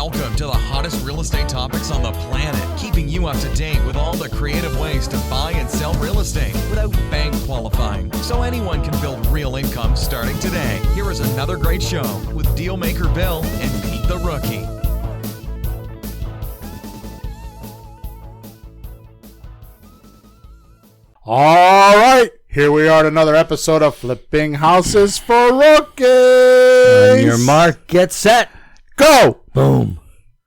Welcome to the hottest real estate topics on the planet, keeping you up to date with all the creative ways to buy and sell real estate without bank qualifying, so anyone can build real income starting today. Here is another great show with Dealmaker Bill and Pete the Rookie. All right, here we are at another episode of Flipping Houses for Rookies. On your mark, get set, go! boom.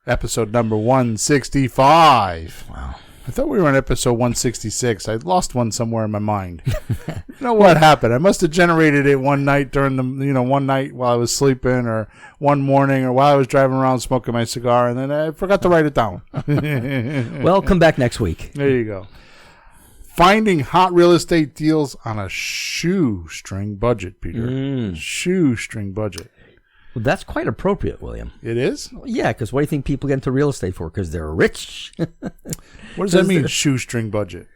Episode number 165. Wow. I thought we were on episode 166. I lost one somewhere in my mind. You know what happened? I must have generated it one night one night while I was sleeping, or one morning, or while I was driving around smoking my cigar, and then I forgot to write it down. Well, come back next week. There you go. Finding hot real estate deals on a shoestring budget, Peter. Shoestring budget. Well, that's quite appropriate, William. It is? Yeah, because what do you think people get into real estate for? Because they're rich. What does that mean, shoestring budget?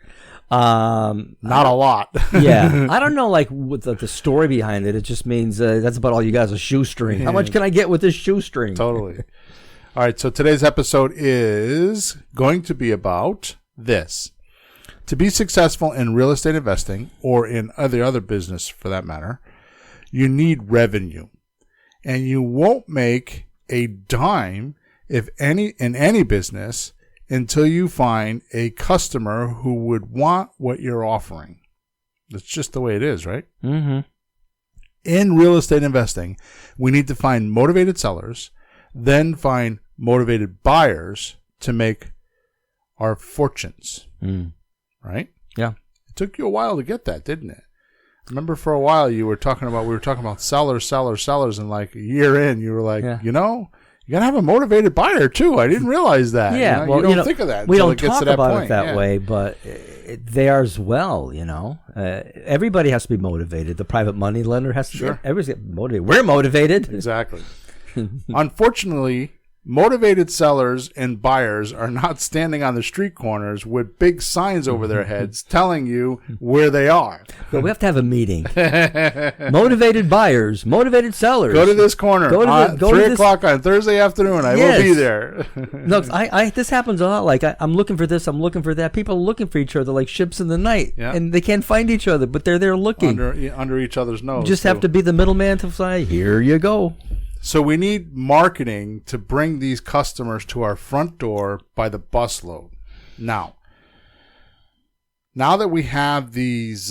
Not a lot. Yeah. I don't know, like, with the story behind it. It just means that's about all you guys, a shoestring. How much can I get with this shoestring? Totally. All right, so today's episode is going to be about this. To be successful in real estate investing, or in other business for that matter, you need revenue. And you won't make a dime in any business until you find a customer who would want what you're offering. That's just the way it is, right? Mm-hmm. In real estate investing, we need to find motivated sellers, then find motivated buyers to make our fortunes. Right? Yeah. It took you a while to get that, didn't it? I remember for a while we were talking about sellers, and like a year in, you were like, you gotta have a motivated buyer too. I didn't realize that. Yeah, you don't think of that. We don't it gets talk to that about point. it that way, but they are as well. Everybody has to be motivated. The private money lender has to. Sure. Everybody's get motivated. We're motivated. Exactly. Unfortunately, motivated sellers and buyers are not standing on the street corners with big signs over their heads telling you where they are. But we have to have a meeting. Motivated buyers, motivated sellers. Go to this corner. Go 3 o'clock on Thursday afternoon. I will be there. Look, this happens a lot. Like, I'm looking for this, I'm looking for that. People are looking for each other like ships in the night. Yeah. And they can't find each other, but they're there looking. Under each other's nose. You just have to be the middleman to say, here you go. So we need marketing to bring these customers to our front door by the busload. Now that we have these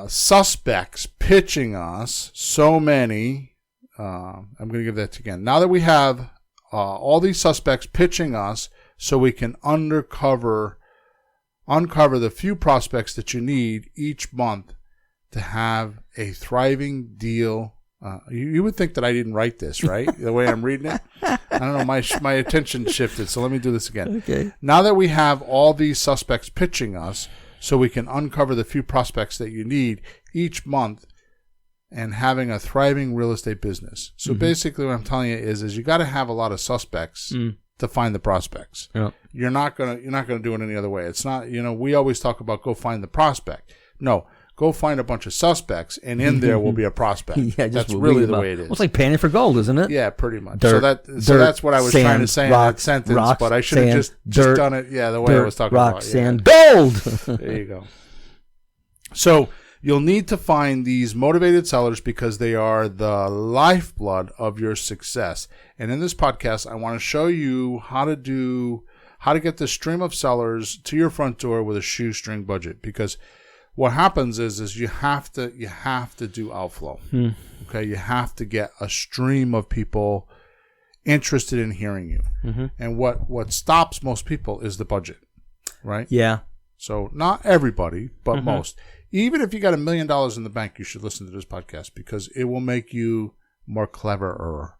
suspects pitching us, so many, I'm going to give that again. Now that we have all these suspects pitching us, so we can uncover the few prospects that you need each month to have a thriving deal. You would think that I didn't write this, right? The way I'm reading it. I don't know. My attention shifted, so let me do this again. Okay. Now that we have all these suspects pitching us, so we can uncover the few prospects that you need each month, and having a thriving real estate business. So basically, what I'm telling you is you got to have a lot of suspects to find the prospects. Yeah. You're not gonna do it any other way. It's not. We always talk about go find the prospect. No. Go find a bunch of suspects, and in there will be a prospect. Yeah, that's really the way it is. Well, it's like panning for gold, isn't it? Yeah, pretty much. Dirt, so that's what I was trying to say in that sentence, rocks, but I should have just done it. Yeah, the way I was talking rock, about. Sand, gold. There you go. So you'll need to find these motivated sellers because they are the lifeblood of your success. And in this podcast, I want to show you how to get the stream of sellers to your front door with a shoestring budget. Because what happens is you have to do outflow. Okay, you have to get a stream of people interested in hearing you. And what stops most people is the budget, right? Yeah. So not everybody, but most. Even if you got $1 million in the bank, you should listen to this podcast because it will make you more cleverer.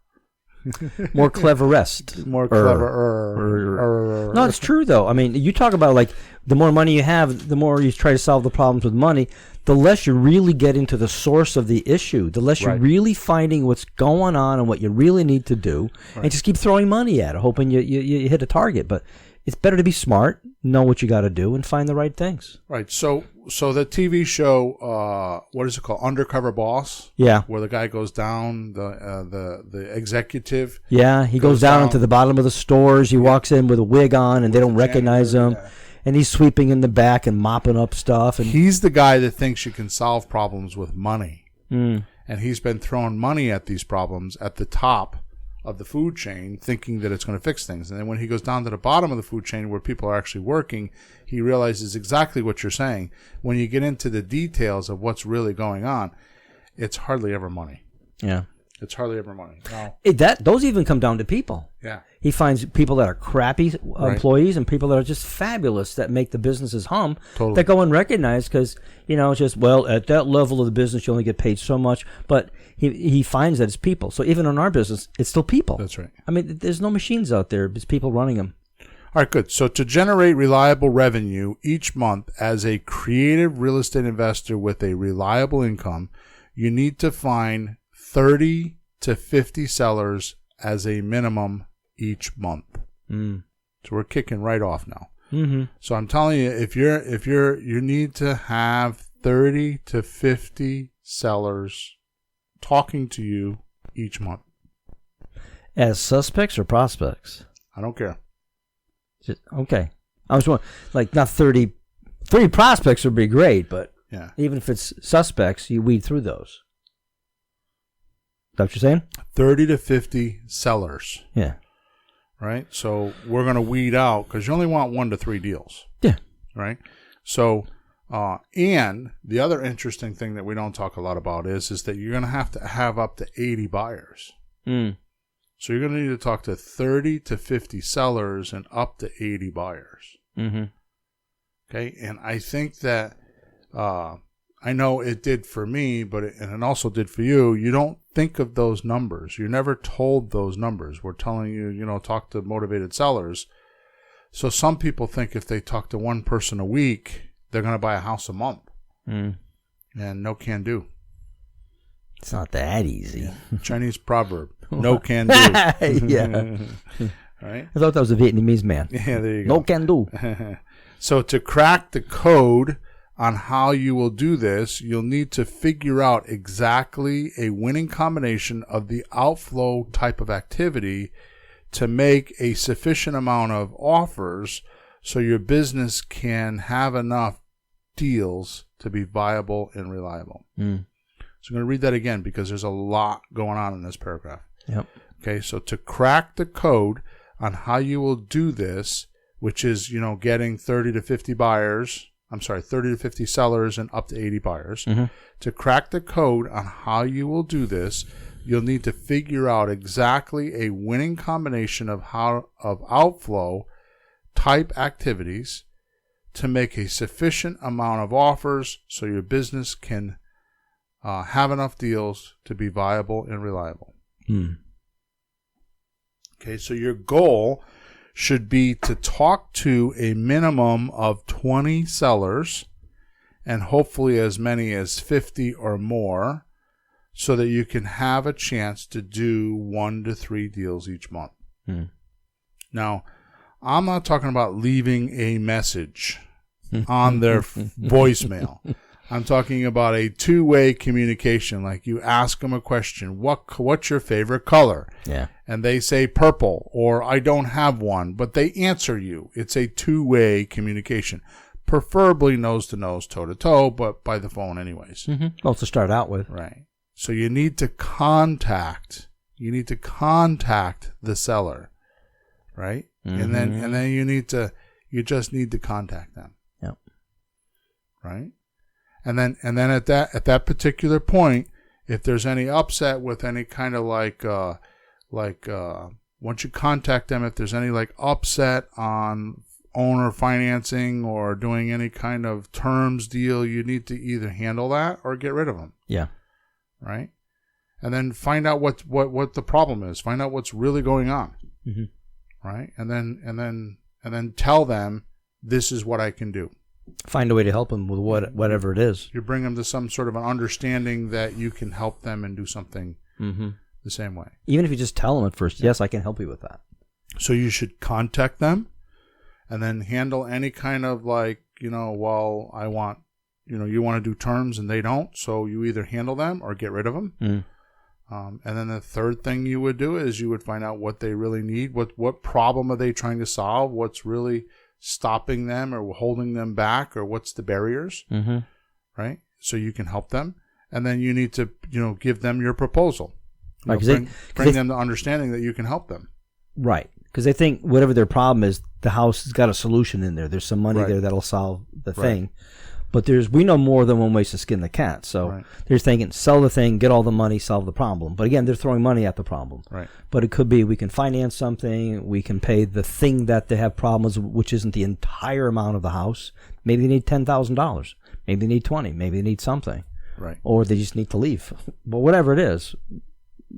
More cleverest. More cleverer. No, it's true, though. I mean, you talk about, like, the more money you have, the more you try to solve the problems with money, the less you really get into the source of the issue, the less you're really finding what's going on and what you really need to do, and just keep throwing money at it, hoping you hit a target. But it's better to be smart, know what you got to do, and find the right things. Right. So the TV show, what is it called? Undercover Boss. Yeah. Where the guy goes down, the executive. Yeah, he goes down to the bottom of the stores. He walks in with a wig on, and they don't recognize him. Yeah. And he's sweeping in the back and mopping up stuff. And he's the guy that thinks you can solve problems with money. Mm. And he's been throwing money at these problems at the top of the food chain, thinking that it's going to fix things. And then when he goes down to the bottom of the food chain where people are actually working, he realizes exactly what you're saying. When you get into the details of what's really going on, it's hardly ever money. Yeah. It's hardly ever money. No. Those even come down to people. Yeah. He finds people that are crappy employees and people that are just fabulous that make the businesses hum. Totally. That go unrecognized because, it's just, well, at that level of the business, you only get paid so much. But he finds that it's people. So even in our business, it's still people. That's right. I mean, there's no machines out there. It's people running them. All right, good. So to generate reliable revenue each month as a creative real estate investor with a reliable income, you need to find 30 to 50 sellers as a minimum each month. Mm. So we're kicking right off now. Mm-hmm. So I'm telling you, you need to have 30 to 50 sellers talking to you each month. As suspects or prospects? I don't care. Okay. I was wondering, not 30 prospects would be great, but yeah, even if it's suspects, you weed through those. Is that what you're saying? 30 to 50 sellers. Yeah. Right? So we're going to weed out, because you only want 1 to 3 deals. Yeah. Right? So, and the other interesting thing that we don't talk a lot about is that you're going to have up to 80 buyers. Mm. So you're going to need to talk to 30 to 50 sellers and up to 80 buyers. Mm-hmm. Okay? And I think that, I know it did for me, and it also did for you. You don't think of those numbers. You're never told those numbers. We're telling you, talk to motivated sellers. So some people think if they talk to one person a week, they're going to buy a house a month. Mm. And no can do. It's not that easy. Yeah. Chinese proverb. No can do. Yeah. Right? I thought that was a Vietnamese man. Yeah, there you go. No can do. So to crack the code on how you will do this, you'll need to figure out exactly a winning combination of the outflow type of activity to make a sufficient amount of offers so your business can have enough deals to be viable and reliable. Mm. So I'm going to read that again because there's a lot going on in this paragraph. Yep. Okay, so to crack the code on how you will do this, which is, getting 30 to 50 sellers and up to 80 buyers. Mm-hmm. To crack the code on how you will do this, you'll need to figure out exactly a winning combination of outflow type activities to make a sufficient amount of offers so your business can have enough deals to be viable and reliable. Mm. Okay, so your goal should be to talk to a minimum of 20 sellers and hopefully as many as 50 or more so that you can have a chance to do 1 to 3 deals each month. Mm. Now, I'm not talking about leaving a message on their voicemail. I'm talking about a two-way communication. Like you ask them a question, what's your favorite color? Yeah. And they say purple, or I don't have one, but they answer you. It's a two-way communication, preferably nose-to-nose, toe-to-toe, but by the phone anyways. Mm-hmm. Well, to start out with. Right. So you need to contact the seller, right? Mm-hmm. And then you just need to contact them. Yep. Right? And then at that particular point, if there's any upset with any kind of once you contact them, if there's any upset on owner financing or doing any kind of terms deal, you need to either handle that or get rid of them. Yeah. Right? And then find out what the problem is. Find out what's really going on. Mm-hmm. Right? And then tell them this is what I can do. Find a way to help them with whatever it is. You bring them to some sort of an understanding that you can help them and do something the same way. Even if you just tell them at first, yes, I can help you with that. So you should contact them and then handle any kind of like, well, I want, you want to do terms and they don't, so you either handle them or get rid of them. And then the third thing you would do is you would find out what they really need, what problem are they trying to solve, what's really stopping them or holding them back, or what's the barriers, right? So you can help them, and then you need to, give them your proposal. Right, bring them to understanding that you can help them. Right, because they think whatever their problem is, the house has got a solution in there. There's some money there that'll solve the thing. But we know more than one way to skin the cat. So they're thinking, sell the thing, get all the money, solve the problem. But again, they're throwing money at the problem. Right. But it could be we can finance something, we can pay the thing that they have problems, which isn't the entire amount of the house. Maybe they need $10,000. Maybe they need 20. Maybe they need something. Right. Or they just need to leave. But whatever it is,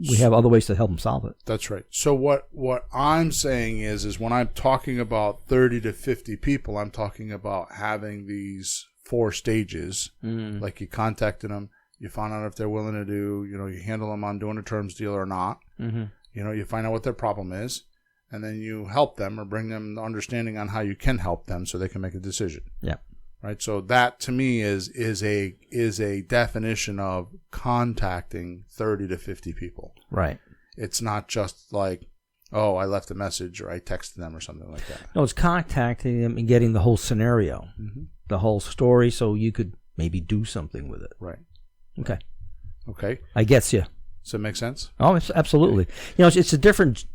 we have other ways to help them solve it. That's right. So what I'm saying is when I'm talking about 30 to 50 people, I'm talking about having these 4 stages. Like you contacted them, you find out if they're willing to do, you handle them on doing a terms deal or not. You find out what their problem is, and then you help them or bring them the understanding on how you can help them so they can make a decision. Yeah. Right. So that to me is a definition of contacting 30 to 50 people. Right. It's not just like, oh, I left a message or I texted them or something like that. No, it's contacting them and getting the whole scenario, the whole story, so you could maybe do something with it. Right. Okay. I gets you. Does that make sense? Oh, it's absolutely. It's a different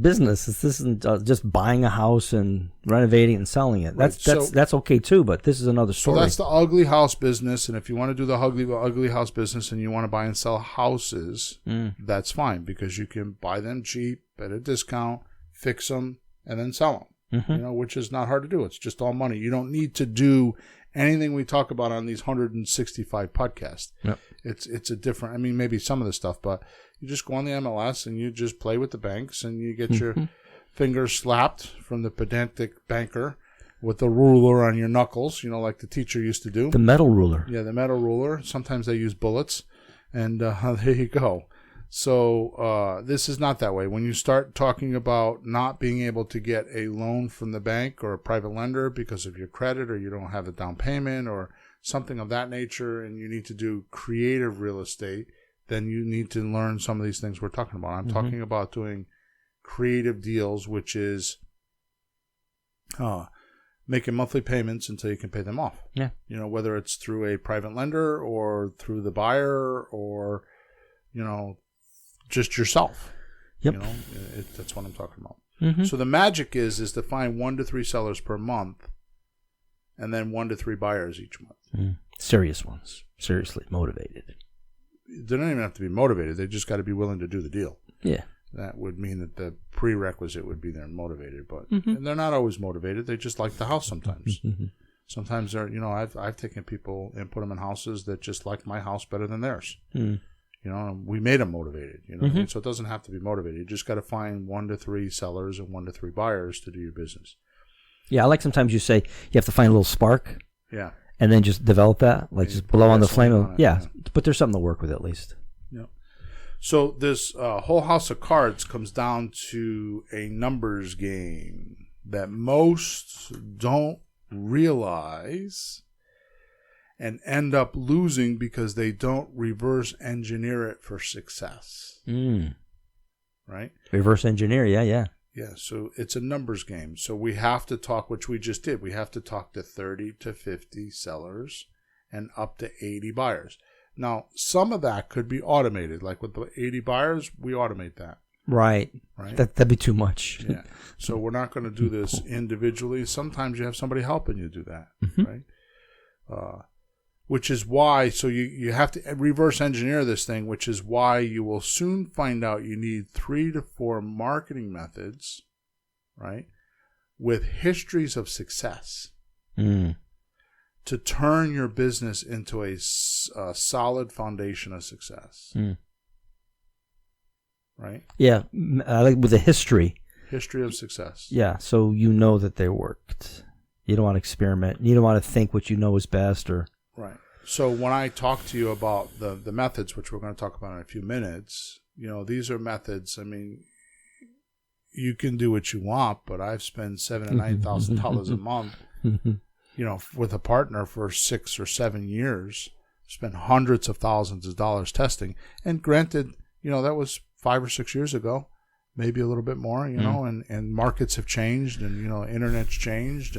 business. This isn't just buying a house and renovating and selling it. That's okay too, but this is another story. So that's the ugly house business, and if you want to do the ugly house business and you want to buy and sell houses, that's fine, because you can buy them cheap at a discount, fix them, and then sell them. Which is not hard to do. It's just all money. You don't need to do anything we talk about on these 165 podcasts. Yep. It's a different, maybe some of the stuff, but you just go on the MLS and you just play with the banks and you get your fingers slapped from the pedantic banker with the ruler on your knuckles, like the teacher used to do. The metal ruler. Yeah, the metal ruler. Sometimes they use bullets, and there you go. So this is not that way. When you start talking about not being able to get a loan from the bank or a private lender because of your credit, or you don't have a down payment or something of that nature, and you need to do creative real estate, then you need to learn some of these things we're talking about. I'm talking about doing creative deals, which is making monthly payments until you can pay them off. Yeah. Whether it's through a private lender or through the buyer or, just yourself. Yep. That's what I'm talking about. So the magic is to find 1 to 3 sellers per month, and then 1 to 3 buyers each month. Serious ones. Seriously motivated. They don't even have to be motivated. They just got to be willing to do the deal. Yeah. That would mean that the prerequisite would be they're motivated, but and they're not always motivated. They just like the house sometimes. Sometimes they're, I've taken people and put them in houses that just like my house better than theirs. We made them motivated, so it doesn't have to be motivated. You just got to find 1 to 3 sellers and 1 to 3 buyers to do your business. Yeah, I like sometimes you say you have to find a little spark. Yeah. And then just develop that, like just blow on the flame. But there's something to work with at least. Yeah. So this whole house of cards comes down to a numbers game that most don't realize and end up losing because they don't reverse engineer it for success. Right? Reverse engineer, yeah. Yeah, so it's a numbers game. So we have to talk, which we just did. We have to talk to 30 to 50 sellers and up to 80 buyers. Now, some of that could be automated. Like with the 80 buyers, we automate that. Right. That'd be too much. Yeah. So we're not going to do this individually. Sometimes you have somebody helping you do that, right? Which is why, so you have to reverse engineer this thing, which is why you will soon find out you need 3 to 4 marketing methods, right, with histories of success to turn your business into a solid foundation of success. Right? Yeah, I like with a history. History of success. Yeah, so you know that they worked. You don't want to experiment. You don't want to think what you know is best or... Right. So when I talk to you about the methods, which we're going to talk about in a few minutes, these are methods. you can do what you want, but I've spent $7,000 and $9,000 a month, with a partner for 6 or 7 years, spent hundreds of thousands of dollars testing. And granted, that was 5 or 6 years ago, maybe a little bit more, and markets have changed, and, internet's changed,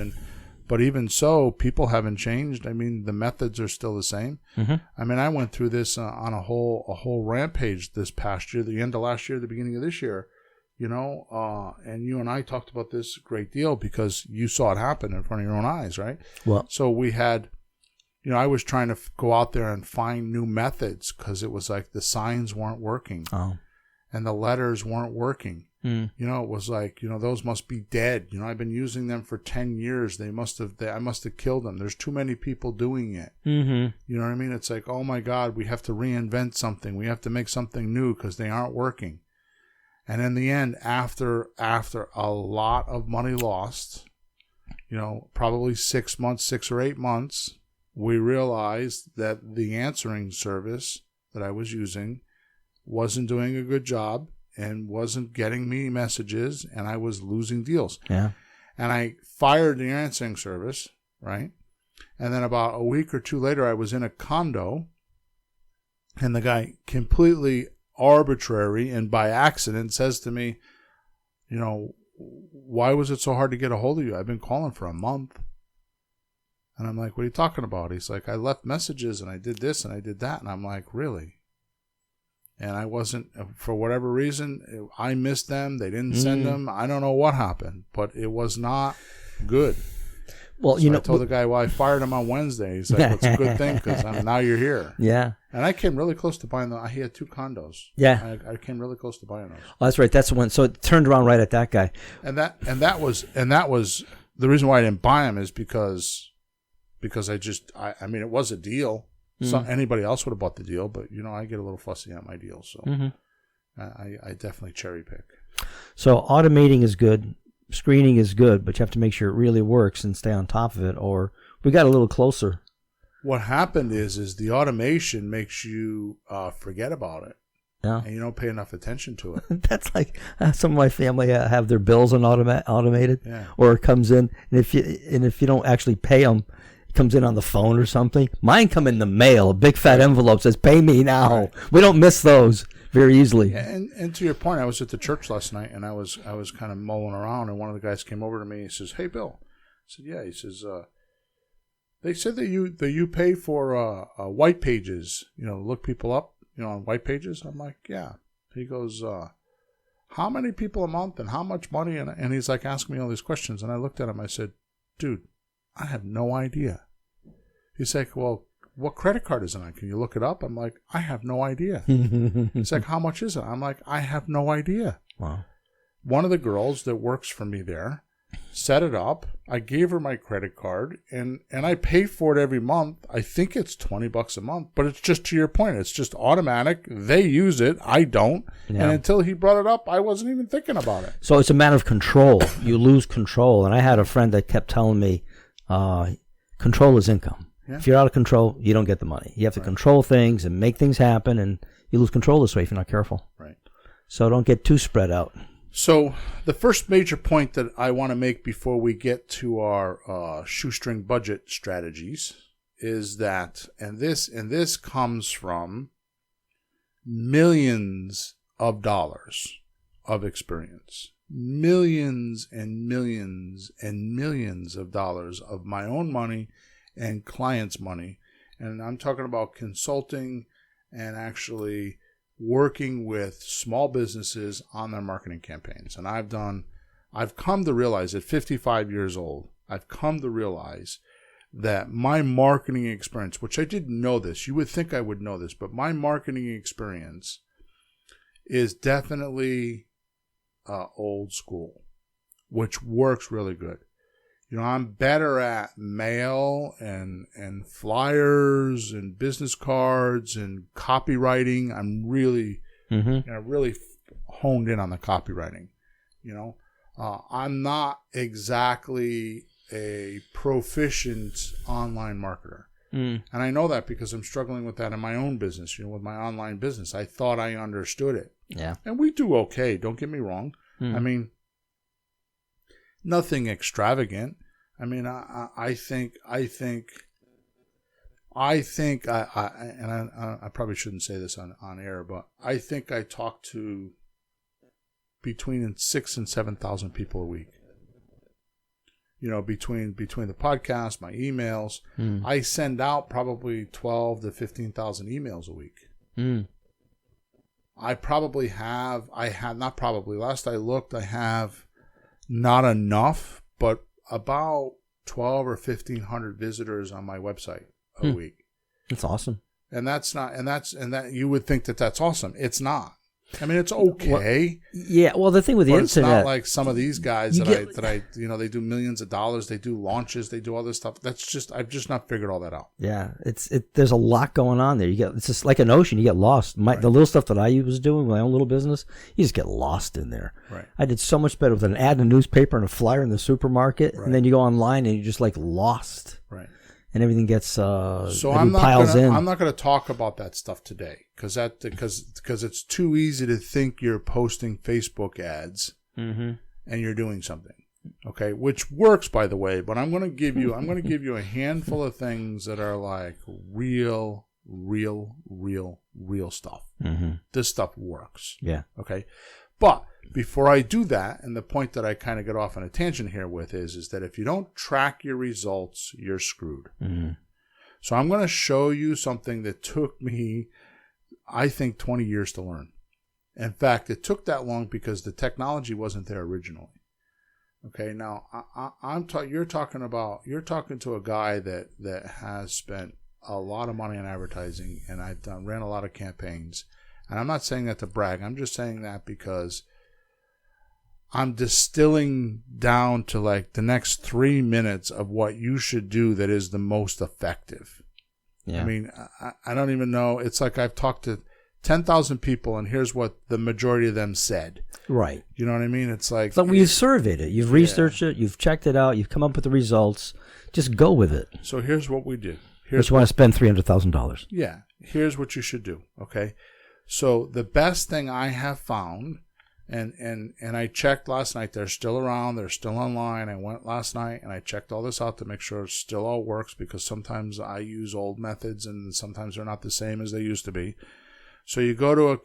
but even so, people haven't changed. I mean, the methods are still the same. Mm-hmm. I mean, I went through this on a whole rampage this past year, the end of last year, the beginning of this year, and you and I talked about this a great deal because you saw it happen in front of your own eyes, right? Well, so we had, I was trying to go out there and find new methods because it was like the signs weren't working. Oh. And the letters weren't working. Mm. It was like, those must be dead. I've been using them for 10 years. I must have killed them. There's too many people doing it. Mm-hmm. You know what I mean? It's like, oh my God, we have to reinvent something. We have to make something new because they aren't working. And in the end, after a lot of money lost, probably 6 or 8 months, we realized that the answering service that I was using wasn't doing a good job and wasn't getting me messages, and I was losing deals. Yeah. And I fired the answering service, right? And then about a week or two later, I was in a condo, and the guy, completely arbitrary and by accident, says to me, why was it so hard to get a hold of you? I've been calling for a month. And I'm like, what are you talking about? He's like, I left messages and I did this and I did that. And I'm like, really? And I wasn't, for whatever reason, I missed them. They didn't send them. I don't know what happened, but it was not good. Well, so I told the guy, I fired him on Wednesday. He's like, well, it's a good thing because now you're here. Yeah. And I came really close to buying them. He had 2 condos. Yeah. I came really close to buying those. Oh, that's right. That's the one. So it turned around right at that guy. And that was the reason why I didn't buy them is because I mean, it was a deal. So anybody else would have bought the deal, but I get a little fussy on my deals, so I definitely cherry pick. So automating is good, screening is good, but you have to make sure it really works and stay on top of it. Or we got a little closer. What happened is the automation makes you forget about it. Yeah. And you don't pay enough attention to it. That's like some of my family have their bills on automated, yeah. Or it comes in, and if you don't actually pay them. Comes in on the phone or something. Mine come in the mail. A big fat envelope says, "Pay me now." Right. We don't miss those very easily. Yeah, and to your point, I was at the church last night, and I was kind of mulling around, and one of the guys came over to me. He says, "Hey, Bill." I said, "Yeah." He says, "They said that you pay for white pages. Look people up, on white pages." I'm like, "Yeah." He goes, "How many people a month, and how much money?" And he's like asking me all these questions, and I looked at him. I said, "Dude, I have no idea." He's like, "Well, what credit card is it on? Can you look it up?" I'm like, "I have no idea." He's like, "How much is it?" I'm like, "I have no idea." Wow. One of the girls that works for me there set it up. I gave her my credit card, and I pay for it every month. I think it's $20 a month, but it's just to your point. It's just automatic. They use it. I don't. Yeah. And until he brought it up, I wasn't even thinking about it. So it's a matter of control. You lose control. And I had a friend that kept telling me, control is income. Yeah. If you're out of control, you don't get the money. You have to control things and make things happen, and you lose control this way if you're not careful. Right. So don't get too spread out. So the first major point that I want to make before we get to our shoestring budget strategies is that, and this comes from millions of dollars of experience. Millions and millions and millions of dollars of my own money and clients' money. And I'm talking about consulting and actually working with small businesses on their marketing campaigns. And I've come to realize at 55 years old, I've come to realize that my marketing experience, which I didn't know this, you would think I would know this, but my marketing experience is definitely old school, which works really good. I'm better at mail and flyers and business cards and copywriting. I'm really, really honed in on the copywriting. I'm not exactly a proficient online marketer. And I know that because I'm struggling with that in my own business, with my online business. I thought I understood it. Yeah. And we do okay. Don't get me wrong. I mean, Nothing extravagant. I mean, I probably shouldn't say this on air, but I think I talk to between 6,000 and 7,000 people a week. You know, between the podcast, my emails, I send out probably 12 to 15,000 emails a week. Last I looked, I have not enough, but about 12 or 1,500 visitors on my website a week. That's awesome. And that you would think that that's awesome. It's not. I mean, it's okay. Well, the thing with the internet, it's not like some of these guys that I they do millions of dollars, they do launches, they do all this stuff. I've just not figured all that out. Yeah, there's a lot going on there. It's just like an ocean. You get lost. The little stuff that I was doing, my own little business, you just get lost in there. Right. I did so much better with an ad in a newspaper and a flyer in the supermarket, and then you go online and you're just like lost. Right. And everything gets piles in. I'm not going to talk about that stuff today because it's too easy to think you're posting Facebook ads and you're doing something, okay? Which works, by the way. But I'm going to give you a handful of things that are like real stuff. This stuff works. Yeah. Okay. But before I do that, and the point that I kind of get off on a tangent here with is that if you don't track your results, you're screwed. So I'm going to show you something that took me, I think, 20 years to learn. In fact, it took that long because the technology wasn't there originally. Okay, now you're talking to a guy that has spent a lot of money on advertising, and ran a lot of campaigns. And I'm not saying that to brag. I'm just saying that because I'm distilling down to like the next 3 minutes of what you should do that is the most effective. Yeah. I mean, I don't even know. It's like I've talked to 10,000 people, and here's what the majority of them said. Right. You know what I mean? It's like you've surveyed it. You've researched it. You've checked it out. You've come up with the results. Just go with it. So here's what we did. But you want to spend $300,000. Yeah. Here's what you should do. Okay. So the best thing I have found, and I checked last night, they're still around, they're still online. I went last night and I checked all this out to make sure it still all works, because sometimes I use old methods and sometimes they're not the same as they used to be. So you go to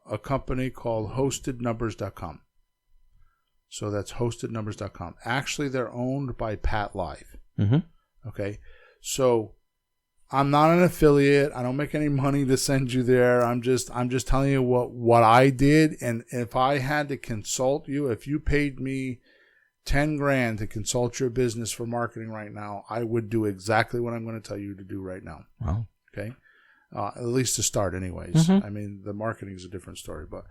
a company called hostednumbers.com. So that's hostednumbers.com. Actually, they're owned by Pat Live. Okay. So I'm not an affiliate. I don't make any money to send you there. I'm just telling you what I did. And if I had to consult you, if you paid me $10,000 to consult your business for marketing right now, I would do exactly what I'm going to tell you to do right now. Wow. Okay. At least to start anyways. I mean, the marketing is a different story, but,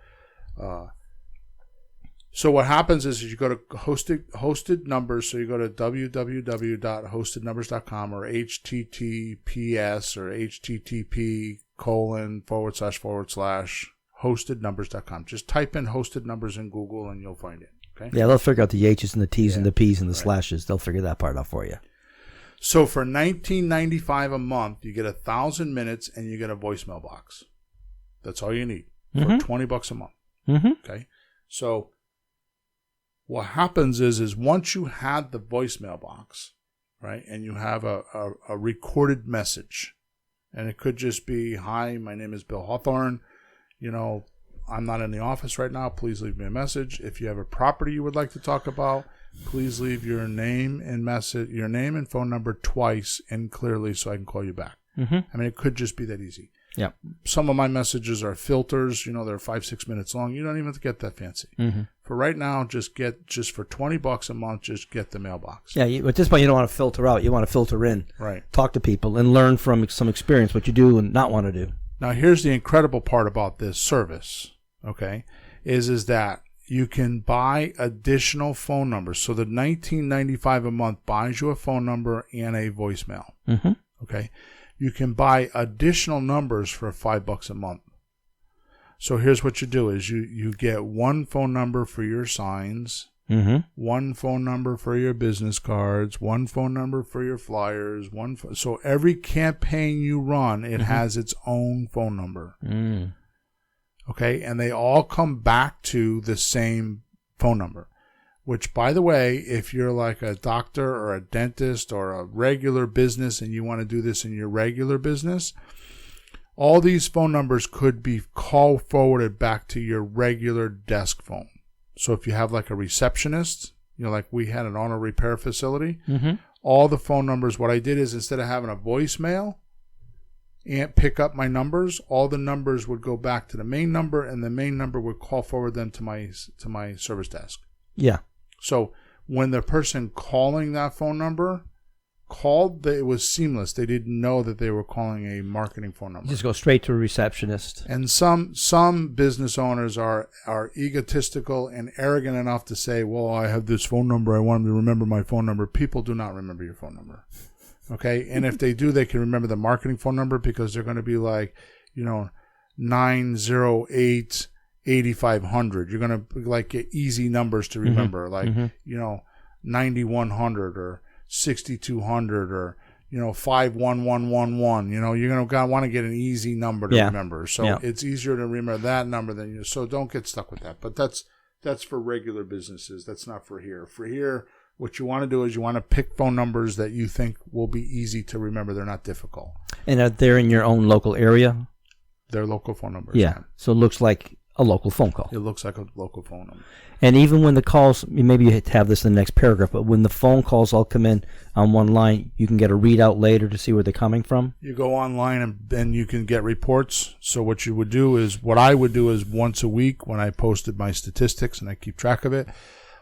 so what happens is you go to hosted numbers. So you go to www.hostednumbers.com or https or http:// Just type in hosted numbers in Google and you'll find it. Okay. Yeah, they'll figure out the H's and the T's and the P's and the slashes. They'll figure that part out for you. So for $19.95 a month, you get 1,000 minutes and you get a voicemail box. That's all you need for $20 a month. Okay. So what happens is once you have the voicemail box, right, and you have a recorded message, and it could just be, "Hi, my name is Bill Hawthorne. I'm not in the office right now. Please leave me a message. If you have a property you would like to talk about, please leave your name and phone number twice and clearly so I can call you back." I mean, it could just be that easy. Yeah. Some of my messages are filters. They're 5-6 minutes long. You don't even have to get that fancy. For right now, just for $20 a month, just get the mailbox. Yeah. At this point, you don't want to filter out. You want to filter in. Right. Talk to people and learn from some experience what you do and not want to do. Now, here's the incredible part about this service. Okay, is that you can buy additional phone numbers. So the $19.95 a month buys you a phone number and a voicemail. Okay. You can buy additional numbers for $5 a month. So here's what you do is you get one phone number for your signs, one phone number for your business cards, one phone number for your flyers, so every campaign you run, it has its own phone number. Okay, and they all come back to the same phone number. which, by the way, if you're like a doctor or a dentist or a regular business and you want to do this in your regular business, all these phone numbers could be call forwarded back to your regular desk phone. So if you have like a receptionist, like we had an auto repair facility, all the phone numbers, what I did is instead of having a voicemail and pick up my numbers, all the numbers would go back to the main number, and the main number would call forward them to my service desk. Yeah. So when the person calling that phone number called, it was seamless. They didn't know that they were calling a marketing phone number. Just go straight to a receptionist. And some business owners are egotistical and arrogant enough to say, well, I have this phone number. I want them to remember my phone number. People do not remember your phone number. Okay? And if they do, they can remember the marketing phone number because they're going to be like, 908 8500. You're going to like get easy numbers to remember, 9100 or 6200 or 51111. You're going to want to get an easy number to remember. So it's easier to remember that number than you. So don't get stuck with that. But that's for regular businesses. That's not for here. For here, what you want to do is you want to pick phone numbers that you think will be easy to remember. They're not difficult. And are they in your own local area? They're local phone numbers. Yeah. So it looks like a local phone call. It looks like a local phone number. And even when the calls, maybe you have this in the next paragraph, but when the phone calls all come in on one line, you can get a readout later to see where they're coming from? You go online and then you can get reports. So what I would do is once a week when I posted my statistics and I keep track of it,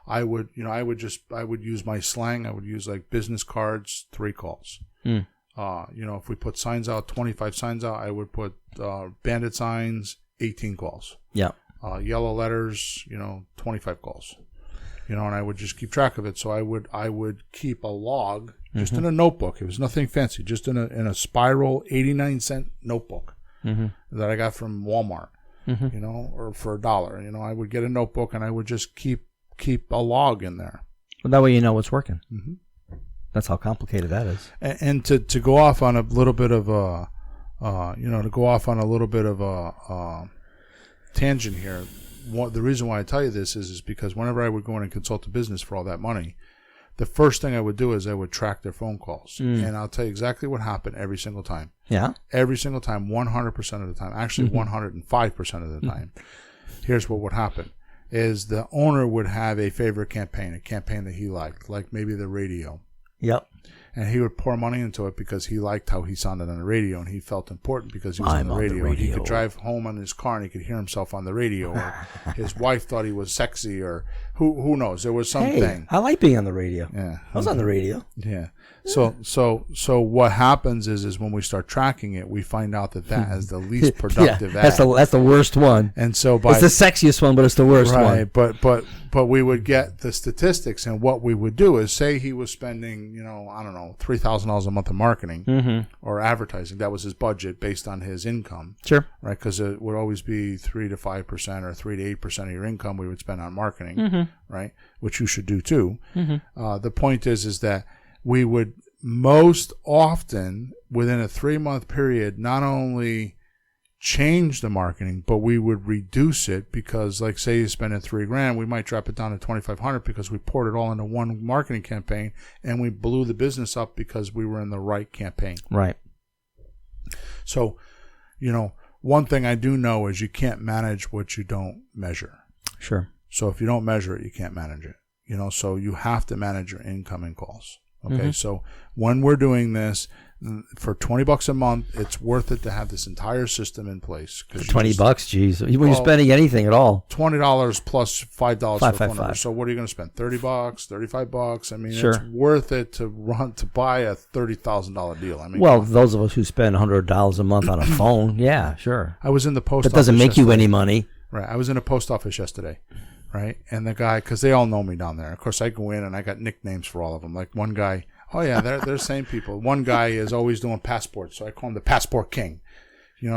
I would use my slang. I would use like business cards, 3 calls. If we put signs out, 25 signs out, I would put bandit signs, 18 calls. Yeah. Yellow letters, 25 calls. And I would just keep track of it. So I would keep a log just in a notebook. It was nothing fancy, just in a spiral 89-cent notebook that I got from Walmart, or for $1. I would get a notebook and I would just keep a log in there. Well, that way you know what's working. That's how complicated that is. And to go off on a little bit of a tangent here. The reason why I tell you this is because whenever I would go in and consult a business for all that money, the first thing I would do is I would track their phone calls. And I'll tell you exactly what happened every single time. Yeah. Every single time, 100% of the time. Actually, 105% of the time. Here's what would happen. Is the owner would have a favorite campaign, a campaign that he liked, like maybe the radio. Yep. And he would pour money into it because he liked how he sounded on the radio, and he felt important because he was on the radio. He could drive home on his car and he could hear himself on the radio. Or his wife thought he was sexy, or who knows? There was something. Hey, I like being on the radio. Yeah, I was on the radio. Yeah. So what happens is when we start tracking it, we find out that is the least productive ad. That's the worst one. And so it's the sexiest one, but it's the worst one. But we would get the statistics, and what we would do is say he was spending, $3,000 a month in marketing or advertising. That was his budget based on his income. Sure. Right, because it would always be 3 to 5% or 3 to 8% of your income we would spend on marketing, right? Which you should do too. The point is that we would most often, within a 3-month period, not only change the marketing, but we would reduce it because, like, say you spend it $3,000, we might drop it down to $2,500 because we poured it all into one marketing campaign, and we blew the business up because we were in the right campaign. Right. So, one thing I do know is you can't manage what you don't measure. Sure. So if you don't measure it, you can't manage it. So you have to manage your incoming calls. Okay, so when we're doing this for $20 a month, it's worth it to have this entire system in place. For $20, geez, when you're spending anything at all, $20 plus $5 for phone number. So what are you going to spend? $30, $35? I mean, sure. It's worth it to buy a $30,000 deal. I mean, well, those of us who spend $100 a month on a phone, yeah, sure. I was in the post office. That doesn't make you any money, right? I was in a post office yesterday. Right, and the guy, because they all know me down there. Of course, I go in and I got nicknames for all of them. Like one guy, oh yeah, they're the same people. One guy is always doing passports, so I call him the Passport King.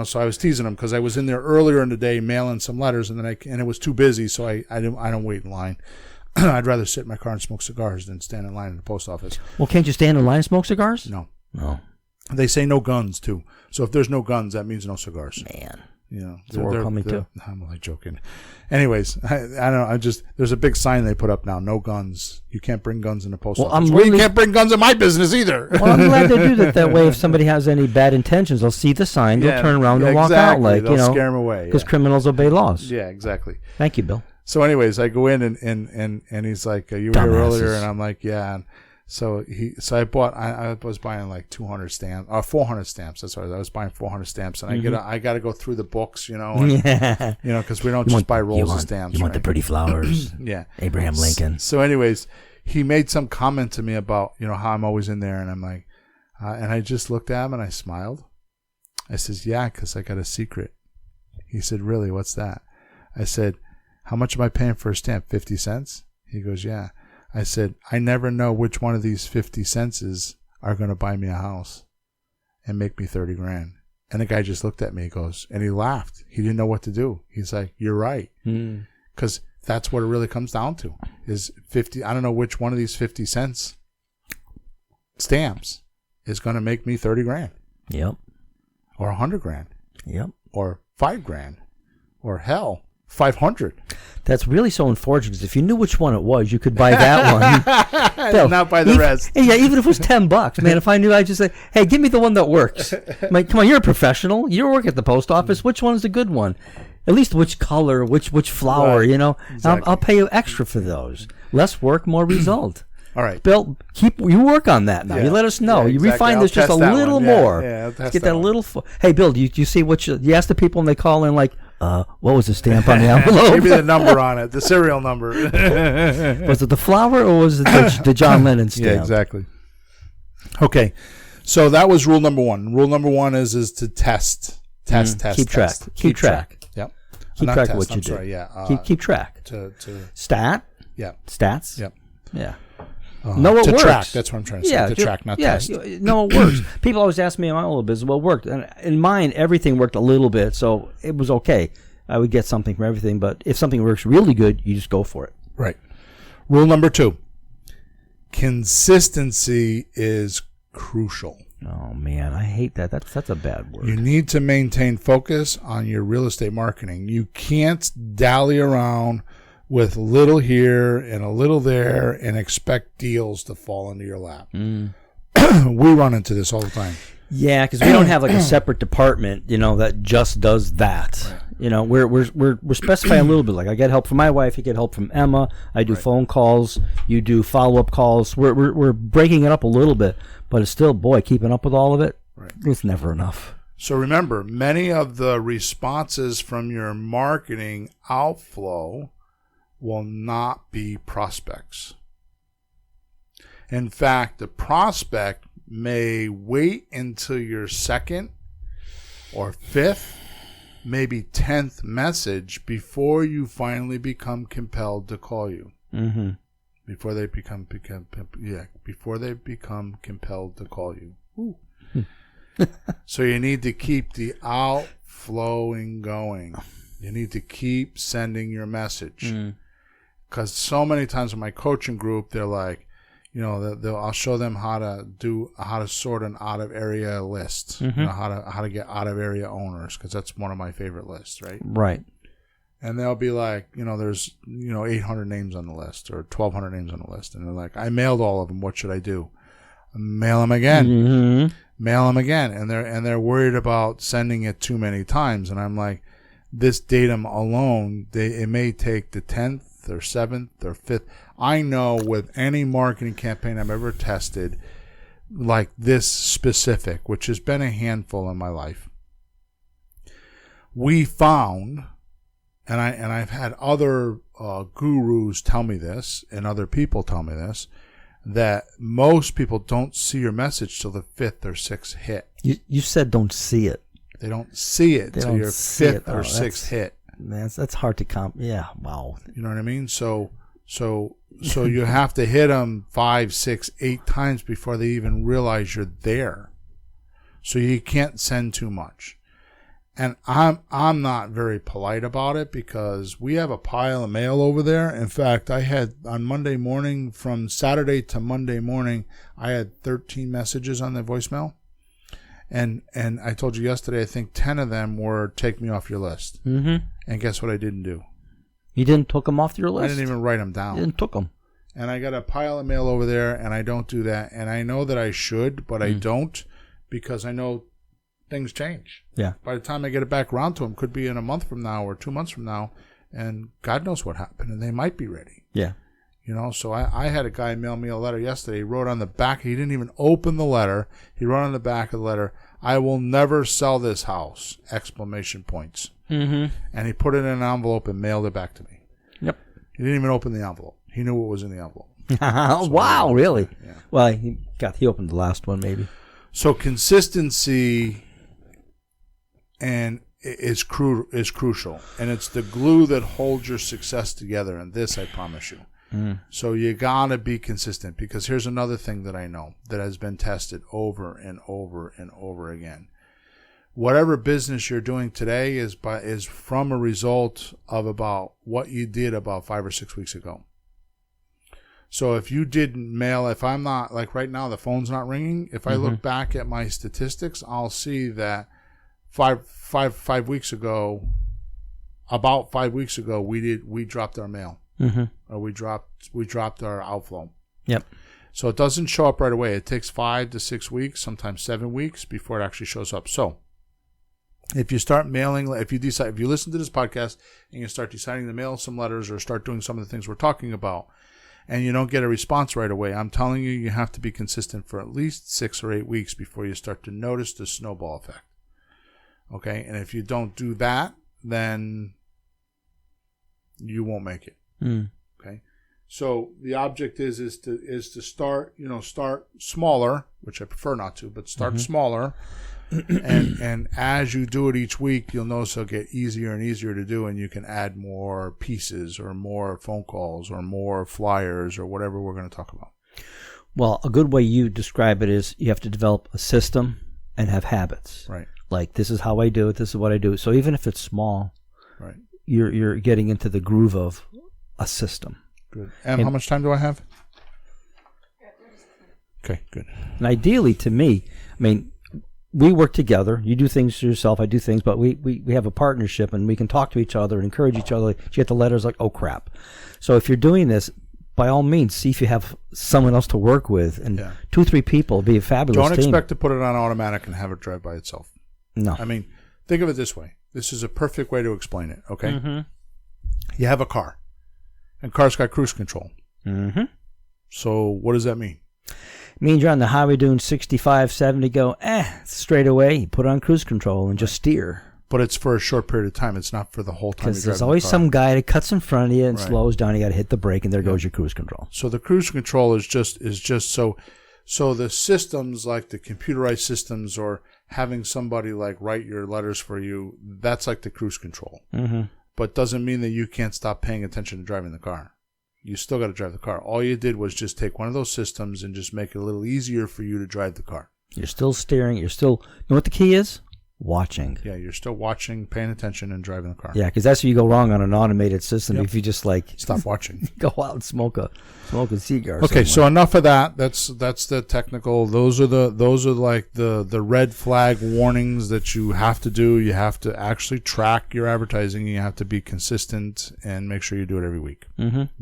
So I was teasing him because I was in there earlier in the day mailing some letters, and it was too busy, so I don't wait in line. I'd rather sit in my car and smoke cigars than stand in line in the post office. Well, can't you stand in line and smoke cigars? No. No. They say no guns too. So if there's no guns, that means no cigars. Man. we're coming to. I'm only joking. Anyways, I don't know. There's a big sign they put up now: no guns. You can't bring guns in the post office. You can't bring guns in my business either. Well, I'm glad they do that. That way, if somebody has any bad intentions, they'll see the sign, they'll turn around and walk out, they'll scare them away. Because criminals obey laws. Yeah, exactly. Thank you, Bill. So, anyways, I go in and he's like, "You were here earlier," and I'm like, "Yeah." And so I was buying like 200 stamps or 400 stamps. That's what I was buying 400 stamps, and I got to go through the books, because we don't just buy rolls of stamps. You want the pretty flowers? Yeah, Abraham Lincoln. So, anyways, he made some comment to me about how I'm always in there, and I'm like, and I just looked at him and I smiled. I says, "Yeah, because I got a secret." He said, "Really? What's that?" I said, "How much am I paying for a stamp? 50 cents?" He goes, "Yeah." I said, "I never know which one of these 50 cents are going to buy me a house and make me 30 grand. And the guy just looked at me, and he laughed. He didn't know what to do. He's like, "You're right." Because that's what it really comes down to is 50. I don't know which one of these 50 cents stamps is going to make me 30 grand. Yep. Or 100 grand. Yep. Or 5 grand. Or hell, 500. That's really so unfortunate because if you knew which one it was, you could buy that one. Bill, not buy the rest. Yeah, even if it was $10, man. If I knew, I'd just say, "Hey, give me the one that works." I'm like, come on, you're a professional. You work at the post office. Which one's the good one? At least which color, which flower, Right. Exactly. I'll pay you extra for those. Less work, more result. All right. Bill, you work on that now. Yeah. You let us know. Yeah, You exactly. refine I'll this just a test that little one. more. Yeah, I'll test Get that that one. little. Hey, Bill, do you see what you ask the people when they call in? Like, what was the stamp on the envelope? Give me the number on it, the serial number. Was it the flower or was it the John Lennon stamp? Yeah, exactly. Okay, so that was rule number one. Rule number one is to test. Keep track. Keep track. Yep. Keep Not track test, of what you I'm do. sorry, yeah. Keep track. To Stats. Yep. Yeah. No, it to works. track. That's what I'm trying to say. Yeah, to track, not test. No, it works. People always ask me in my little business, well, it worked. And in mine, everything worked a little bit, so it was okay. I would get something from everything, but if something works really good, you just go for it. Right. Rule number 2. Consistency is crucial. Oh, man, I hate that. That's a bad word. You need to maintain focus on your real estate marketing. You can't dally around with little here and a little there and expect deals to fall into your lap. We run into this all the time. Yeah, because we don't have like a separate department, that just does that. Right. We're specifying a little bit. Like I get help from my wife, you get help from Emma. I do phone calls, you do follow-up calls. We're breaking it up a little bit, but it's still, keeping up with all of it. Right. It's never enough. So remember, many of the responses from your marketing outflow will not be prospects. In fact, the prospect may wait until your second or fifth, maybe 10th message before you finally become compelled to call you. Mm-hmm. Before they become compelled to call you. So you need to keep the outflowing going. You need to keep sending your message. Because so many times in my coaching group, they're like, I'll show them how to sort an out of area list, how to get out of area owners, because that's one of my favorite lists, right? Right. And they'll be like, there's 800 names on the list or 1,200 names on the list, and they're like, I mailed all of them. What should I do? Mail them again. Mm-hmm. Mail them again, and they're worried about sending it too many times, and I'm like, this datum alone, it may take the 10th or 7th or 5th. I know with any marketing campaign I've ever tested, like this specific, which has been a handful in my life, we found, and I've had other gurus tell me this, and other people tell me this, that most people don't see your message till the 5th or 6th hit. You said don't see it. They don't see it till your 5th or 6th hit. Man, that's hard to Yeah, wow. You know what I mean? So you have to hit them 5, 6, 8 times before they even realize you're there. So you can't send too much. And I'm not very polite about it because we have a pile of mail over there. In fact, I had on Monday morning, from Saturday to Monday morning, I had 13 messages on the voicemail. And I told you yesterday, I think 10 of them were take me off your list. Mm-hmm. And guess what I didn't do? You didn't took them off your list? I didn't even write them down. You didn't took them. And I got a pile of mail over there, and I don't do that. And I know that I should, but I don't, because I know things change. Yeah. By the time I get it back around to them, could be in a month from now or 2 months from now, and God knows what happened, and they might be ready. Yeah. You know, so I had a guy mail me a letter yesterday. He wrote on the back, he didn't even open the letter. He wrote on the back of the letter, "I will never sell this house!" exclamation points. Mm-hmm. And he put it in an envelope and mailed it back to me. Yep. He didn't even open the envelope. He knew what was in the envelope. Wow, really? Yeah. Well, he opened the last one, maybe. So consistency and is crucial, and it's the glue that holds your success together. And this, I promise you. So you gotta be consistent, because here's another thing that I know that has been tested over and over and over again. Whatever business you're doing today is from a result of about what you did about 5 or 6 weeks ago. So if you didn't mail, if I'm not, like right now, the phone's not ringing. If I look back at my statistics, I'll see that about 5 weeks ago, we dropped our mail, or we dropped our outflow. Yep. So it doesn't show up right away. It takes 5 to 6 weeks, sometimes 7 weeks before it actually shows up. So if you start mailing, if you listen to this podcast and you start deciding to mail some letters or start doing some of the things we're talking about, and you don't get a response right away, I'm telling you, you have to be consistent for at least 6 or 8 weeks before you start to notice the snowball effect. Okay? And if you don't do that, then you won't make it. Okay? So the object is to start smaller, which I prefer not to, but start smaller. and as you do it each week, you'll notice it'll get easier and easier to do, and you can add more pieces or more phone calls or more flyers or whatever we're going to talk about. Well, a good way you describe it is you have to develop a system and have habits. Right. Like, this is how I do it, this is what I do. So even if it's small, right, you're getting into the groove of a system. Good. And how much time do I have? Okay, good. And ideally, to me, I mean, we work together. You do things yourself, I do things, but we have a partnership, and we can talk to each other and encourage each other. You get the letters like, oh, crap. So if you're doing this, by all means, see if you have someone else to work with. And 2-3 people would be a fabulous team. Don't expect to put it on automatic and have it drive by itself. No. I mean, think of it this way. This is a perfect way to explain it, okay? You have a car, and car's got cruise control. So what does that mean? It means you're on the highway doing 65, 70, go, straight away, you put on cruise control and just steer. But it's for a short period of time. It's not for the whole time. Because there's always some guy that cuts in front of you and slows down. You got to hit the brake, and there goes your cruise control. So the cruise control is just so the systems, like the computerized systems, or having somebody like write your letters for you, that's like the cruise control. But doesn't mean that you can't stop paying attention to driving the car. You still got to drive the car. All you did was just take one of those systems and just make it a little easier for you to drive the car. You're still steering. You know what the key is? Watching. Yeah, you're still watching, paying attention, and driving the car. Yeah, because that's where you go wrong on an automated system. If you just stop watching, go out and smoke a cigar. Okay, somewhere. so enough of that. That's the technical. Those are like the red flag warnings that you have to do. You have to actually track your advertising. You have to be consistent and make sure you do it every week.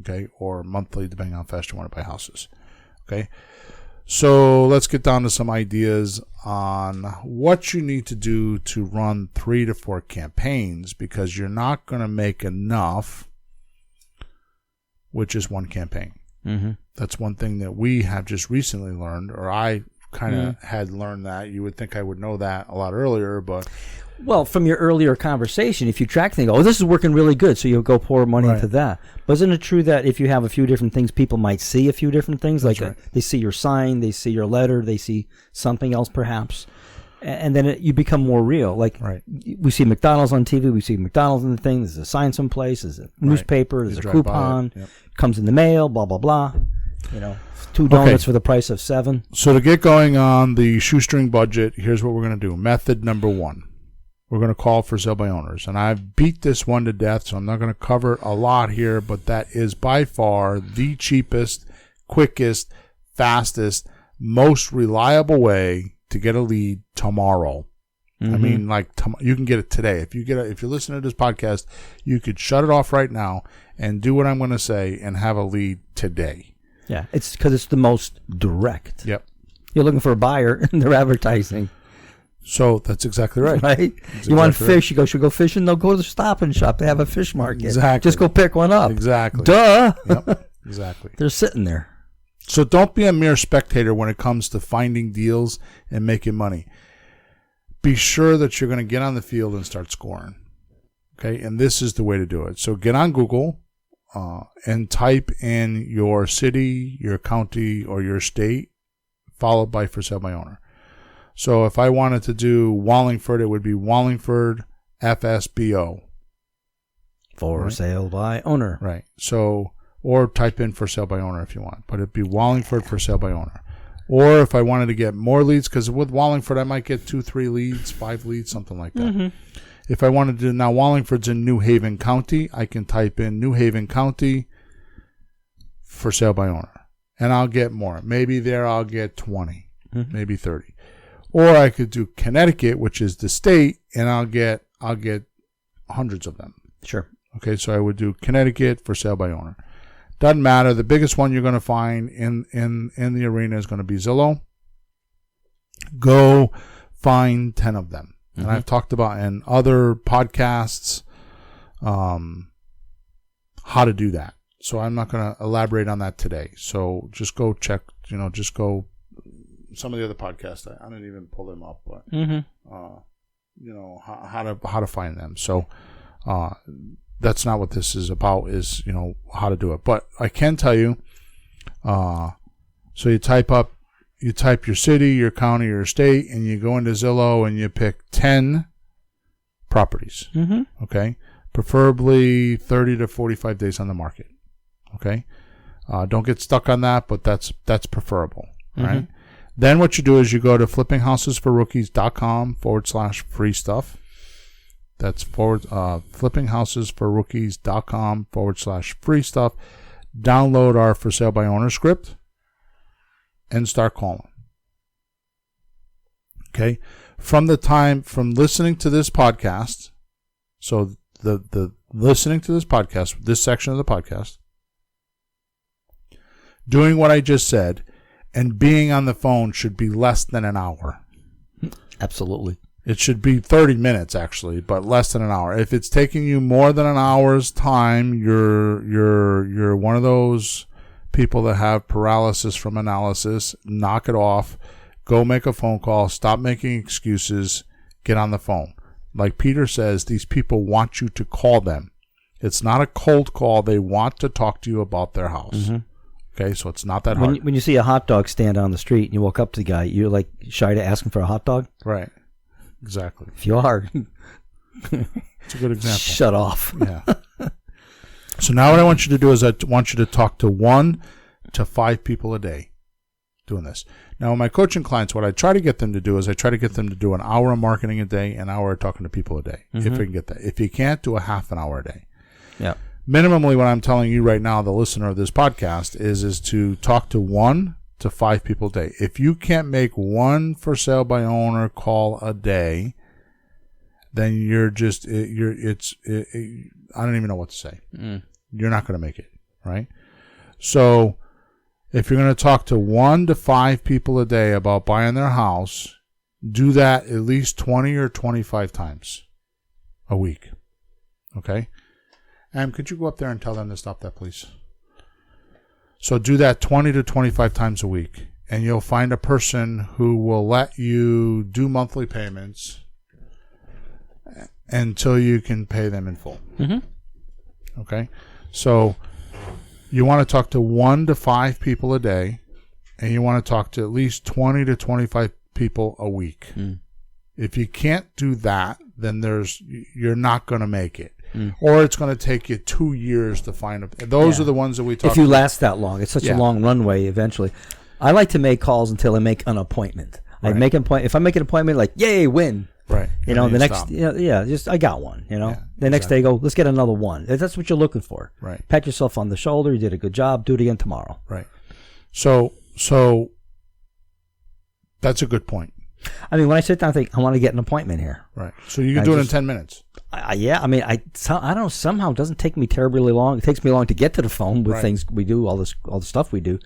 Okay, or monthly, depending on how fast you want to buy houses. Okay. So let's get down to some ideas on what you need to do to run 3 to 4 campaigns, because you're not going to make enough with just one campaign. That's one thing that we have just recently learned, or I kind of had learned that. You would think I would know that a lot earlier, but... Well, from your earlier conversation, if you track things, this is working really good, so you'll go pour money into that. But isn't it true that if you have a few different things, people might see a few different things? Like they see your sign, they see your letter, they see something else perhaps, and then you become more real. Like we see McDonald's on TV, we see McDonald's in the thing, there's a sign someplace, there's a newspaper, there's a coupon, comes in the mail, blah, blah, blah. 2 donuts for the price of 7. So to get going on the shoestring budget, here's what we're going to do. Method number 1. We're going to call for sale by owners. And I've beat this one to death, so I'm not going to cover a lot here, but that is by far the cheapest, quickest, fastest, most reliable way to get a lead tomorrow. I mean, like you can get it today. If you're listening to this podcast, you could shut it off right now and do what I'm going to say and have a lead today. Yeah, it's because it's the most direct. Yep. You're looking for a buyer, and they're advertising. So that's exactly right. Right? That's you want exactly fish, you go fishing, they'll go to the Stop and Shop. They have a fish market. Exactly. Just go pick one up. Exactly. Duh. Yep. Exactly. They're sitting there. So don't be a mere spectator when it comes to finding deals and making money. Be sure that you're going to get on the field and start scoring. Okay? And this is the way to do it. So get on Google and type in your city, your county, or your state, followed by for sale by owner. So if I wanted to do Wallingford, it would be Wallingford FSBO. For sale by owner. Right. So, or type in for sale by owner if you want, but it'd be Wallingford for sale by owner. Or if I wanted to get more leads, because with Wallingford, I might get 2, 3 leads, 5 leads, something like that. If I wanted to, now Wallingford's in New Haven County, I can type in New Haven County for sale by owner, and I'll get more. Maybe there I'll get 20, maybe 30. Or I could do Connecticut, which is the state, and I'll get hundreds of them. Sure. Okay, so I would do Connecticut for sale by owner. Doesn't matter. The biggest one you're going to find in the arena is going to be Zillow. Go find 10 of them. And I've talked about in other podcasts how to do that. So I'm not going to elaborate on that today. So just go check, just go some of the other podcasts. I didn't even pull them up, but how to find them. So that's not what this is about, is how to do it. But I can tell you, so you type your city, your county, your state, and you go into Zillow and you pick 10 properties. Okay, preferably 30 to 45 days on the market. Okay, don't get stuck on that, but that's preferable. Right. Then what you do is you go to flippinghousesforrookies.com/free stuff. That's flippinghousesforrookies.com/free stuff. Download our for sale by owner script and start calling. Okay. From listening to this podcast, so the listening to this podcast, this section of the podcast, doing what I just said, and being on the phone should be less than an hour. Absolutely. It should be 30 minutes, actually, but less than an hour. If it's taking you more than an hour's time, you're one of those people that have paralysis from analysis. Knock it off. Go make a phone call. Stop making excuses. Get on the phone. Like Peter says, these people want you to call them. It's not a cold call. They want to talk to you about their house. Okay, so it's not that hard. When you see a hot dog stand on the street and you walk up to the guy, you're like shy to ask him for a hot dog? Right. Exactly. If you are, it's a good example. Shut off. Yeah. So now what I want you to do is I want you to talk to 1 to 5 people a day doing this. Now, my coaching clients, what I try to get them to do is I try to get them to do an hour of marketing a day, an hour of talking to people a day, if we can get that. If you can't, do a half an hour a day. Yeah. Minimally, what I'm telling you right now, the listener of this podcast, is to talk to 1 to 5 people a day. If you can't make 1 for sale by owner call a day, then I don't even know what to say. You're not going to make it, right? So if you're going to talk to 1 to 5 people a day about buying their house, do that at least 20 or 25 times a week. Okay? Could you go up there and tell them to stop that, please? So do that 20 to 25 times a week, and you'll find a person who will let you do monthly payments until you can pay them in full. Okay? So you want to talk to 1 to 5 people a day, and you want to talk to at least 20 to 25 people a week. If you can't do that, then you're not going to make it. Or it's going to take you 2 years to find them. Those are the ones that we talk about. If you last that long. It's such a long runway eventually. I like to make calls until I make an appointment. I make an appointment. If I make an appointment, like, yay, win. Right. The next, just I got one, The next day, go, let's get another one. That's what you're looking for. Right. Pat yourself on the shoulder. You did a good job. Do it again tomorrow. Right. So that's a good point. I mean, when I sit down, I think I want to get an appointment here. Right. So you can do it in 10 minutes. Yeah. I mean, I don't know. Somehow it doesn't take me terribly long. It takes me long to get to the phone with things we do, all the stuff we do.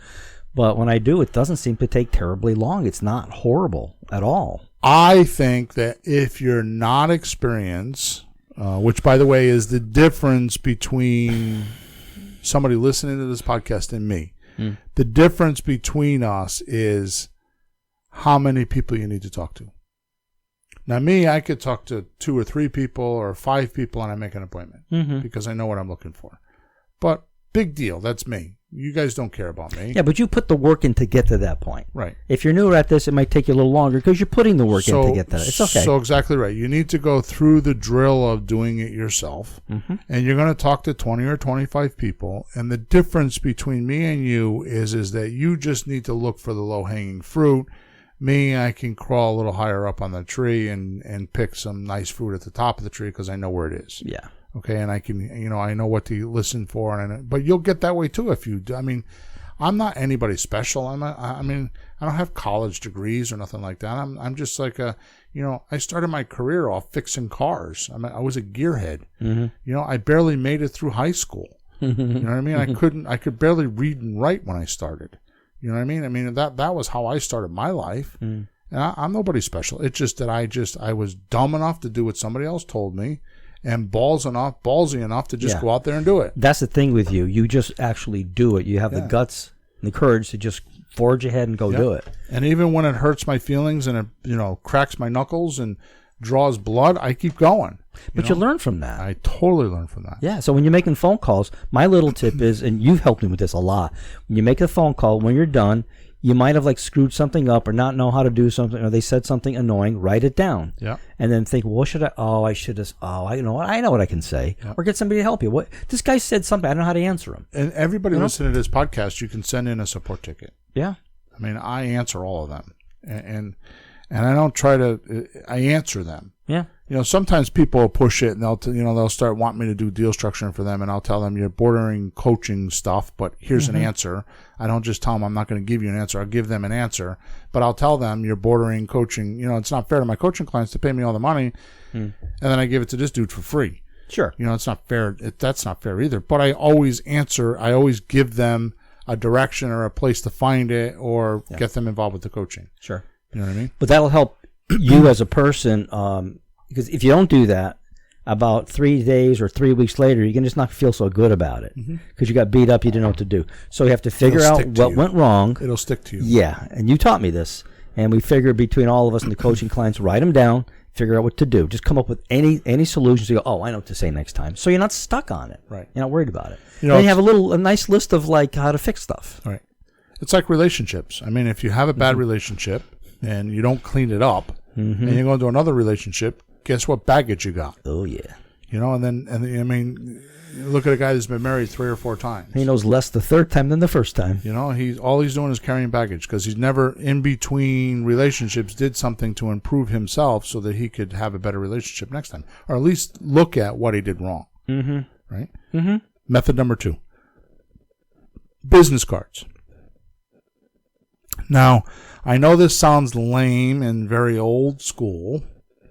But when I do, it doesn't seem to take terribly long. It's not horrible at all. I think that if you're not experienced, which, by the way, is the difference between somebody listening to this podcast and me, the difference between us is how many people you need to talk to. Now, me, I could talk to 2 or 3 people or 5 people and I make an appointment because I know what I'm looking for. But big deal. That's me. You guys don't care about me. Yeah, but you put the work in to get to that point. Right. If you're newer at this, it might take you a little longer because you're putting the work in to get that. It's okay. So exactly right. You need to go through the drill of doing it yourself. And you're going to talk to 20 or 25 people. And the difference between me and you is that you just need to look for the low-hanging fruit. Me, I can crawl a little higher up on the tree and pick some nice fruit at the top of the tree because I know where it is. Yeah. Okay, and I can, I know what to listen for, but you'll get that way too if you do. I mean, I'm not anybody special. I don't have college degrees or nothing like that. I'm just like I started my career off fixing cars. I was a gearhead. I barely made it through high school. You know what I mean? I could barely read and write when I started. You know what I mean? I mean, that was how I started my life. And I'm nobody special. It's just that I was dumb enough to do what somebody else told me. And ballsy enough to just go out there and do it. That's the thing with you. You just actually do it. You have the guts and the courage to just forge ahead and go do it. And even when it hurts my feelings and it, cracks my knuckles and draws blood, I keep going. But you learn from that. I totally learn from that. Yeah. So when you're making phone calls, my little tip is, and you've helped me with this a lot, when you make a phone call, when you're done, you might have screwed something up or not know how to do something, or they said something annoying. Write it down. Yeah. And then think, well, what should I? Oh, I should have. Oh, I know what I can say, or get somebody to help you. What this guy said something. I don't know how to answer him. And everybody listening to this podcast, you can send in a support ticket. Yeah. I mean, I answer all of them, and I don't try to. I answer them. Yeah. Sometimes people will push it and they'll start wanting me to do deal structuring for them, and I'll tell them you're bordering coaching stuff, but here's an answer. I don't just tell them I'm not going to give you an answer. I'll give them an answer, but I'll tell them you're bordering coaching. It's not fair to my coaching clients to pay me all the money, and then I give it to this dude for free. Sure. It's not fair. That's not fair either. But I always answer. I always give them a direction or a place to find it, or get them involved with the coaching. Sure. You know what I mean? But that'll help you as a person. Because if you don't do that, about 3 days or 3 weeks later, you're just not feel so good about it because you got beat up, you didn't know what to do. So you have to figure out what went wrong. It'll stick to you. Yeah, and you taught me this, and we figured between all of us and the coaching clients, write them down, figure out what to do. Just come up with any solutions. You go, oh, I know what to say next time. So you're not stuck on it. Right. You're not worried about it. Then you have a nice list of how to fix stuff. Right. It's like relationships. I mean, if you have a bad relationship and you don't clean it up, and you go into another relationship, guess what baggage you got? Oh, yeah. And I mean, look at a guy that's been married 3 or 4 times. He knows less the third time than the first time. All he's doing is carrying baggage because he's never in between relationships did something to improve himself so that he could have a better relationship next time, or at least look at what he did wrong. Right? Method number 2, business cards. Now, I know this sounds lame and very old school,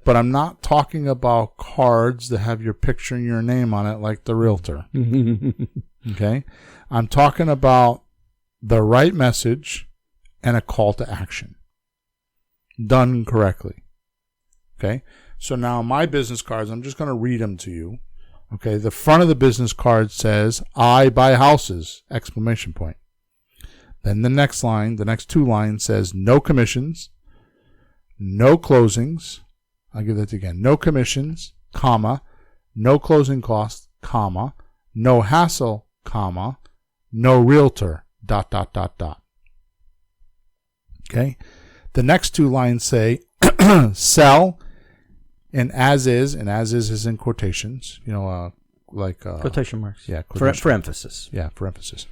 but I'm not talking about cards that have your picture and your name on it like the realtor. Okay? I'm talking about the right message and a call to action done correctly. Okay? So now my business cards, I'm just going to read them to you. Okay? The front of the business card says, I buy houses, ! Then the next line, the next 2 lines says, no commissions, no closings. I'll give that again. No commissions, comma, no closing costs, comma, no hassle, comma, no realtor, ... Okay? The next 2 lines say, sell, and as is in quotations, quotation marks. Yeah. For emphasis. Yeah, for emphasis.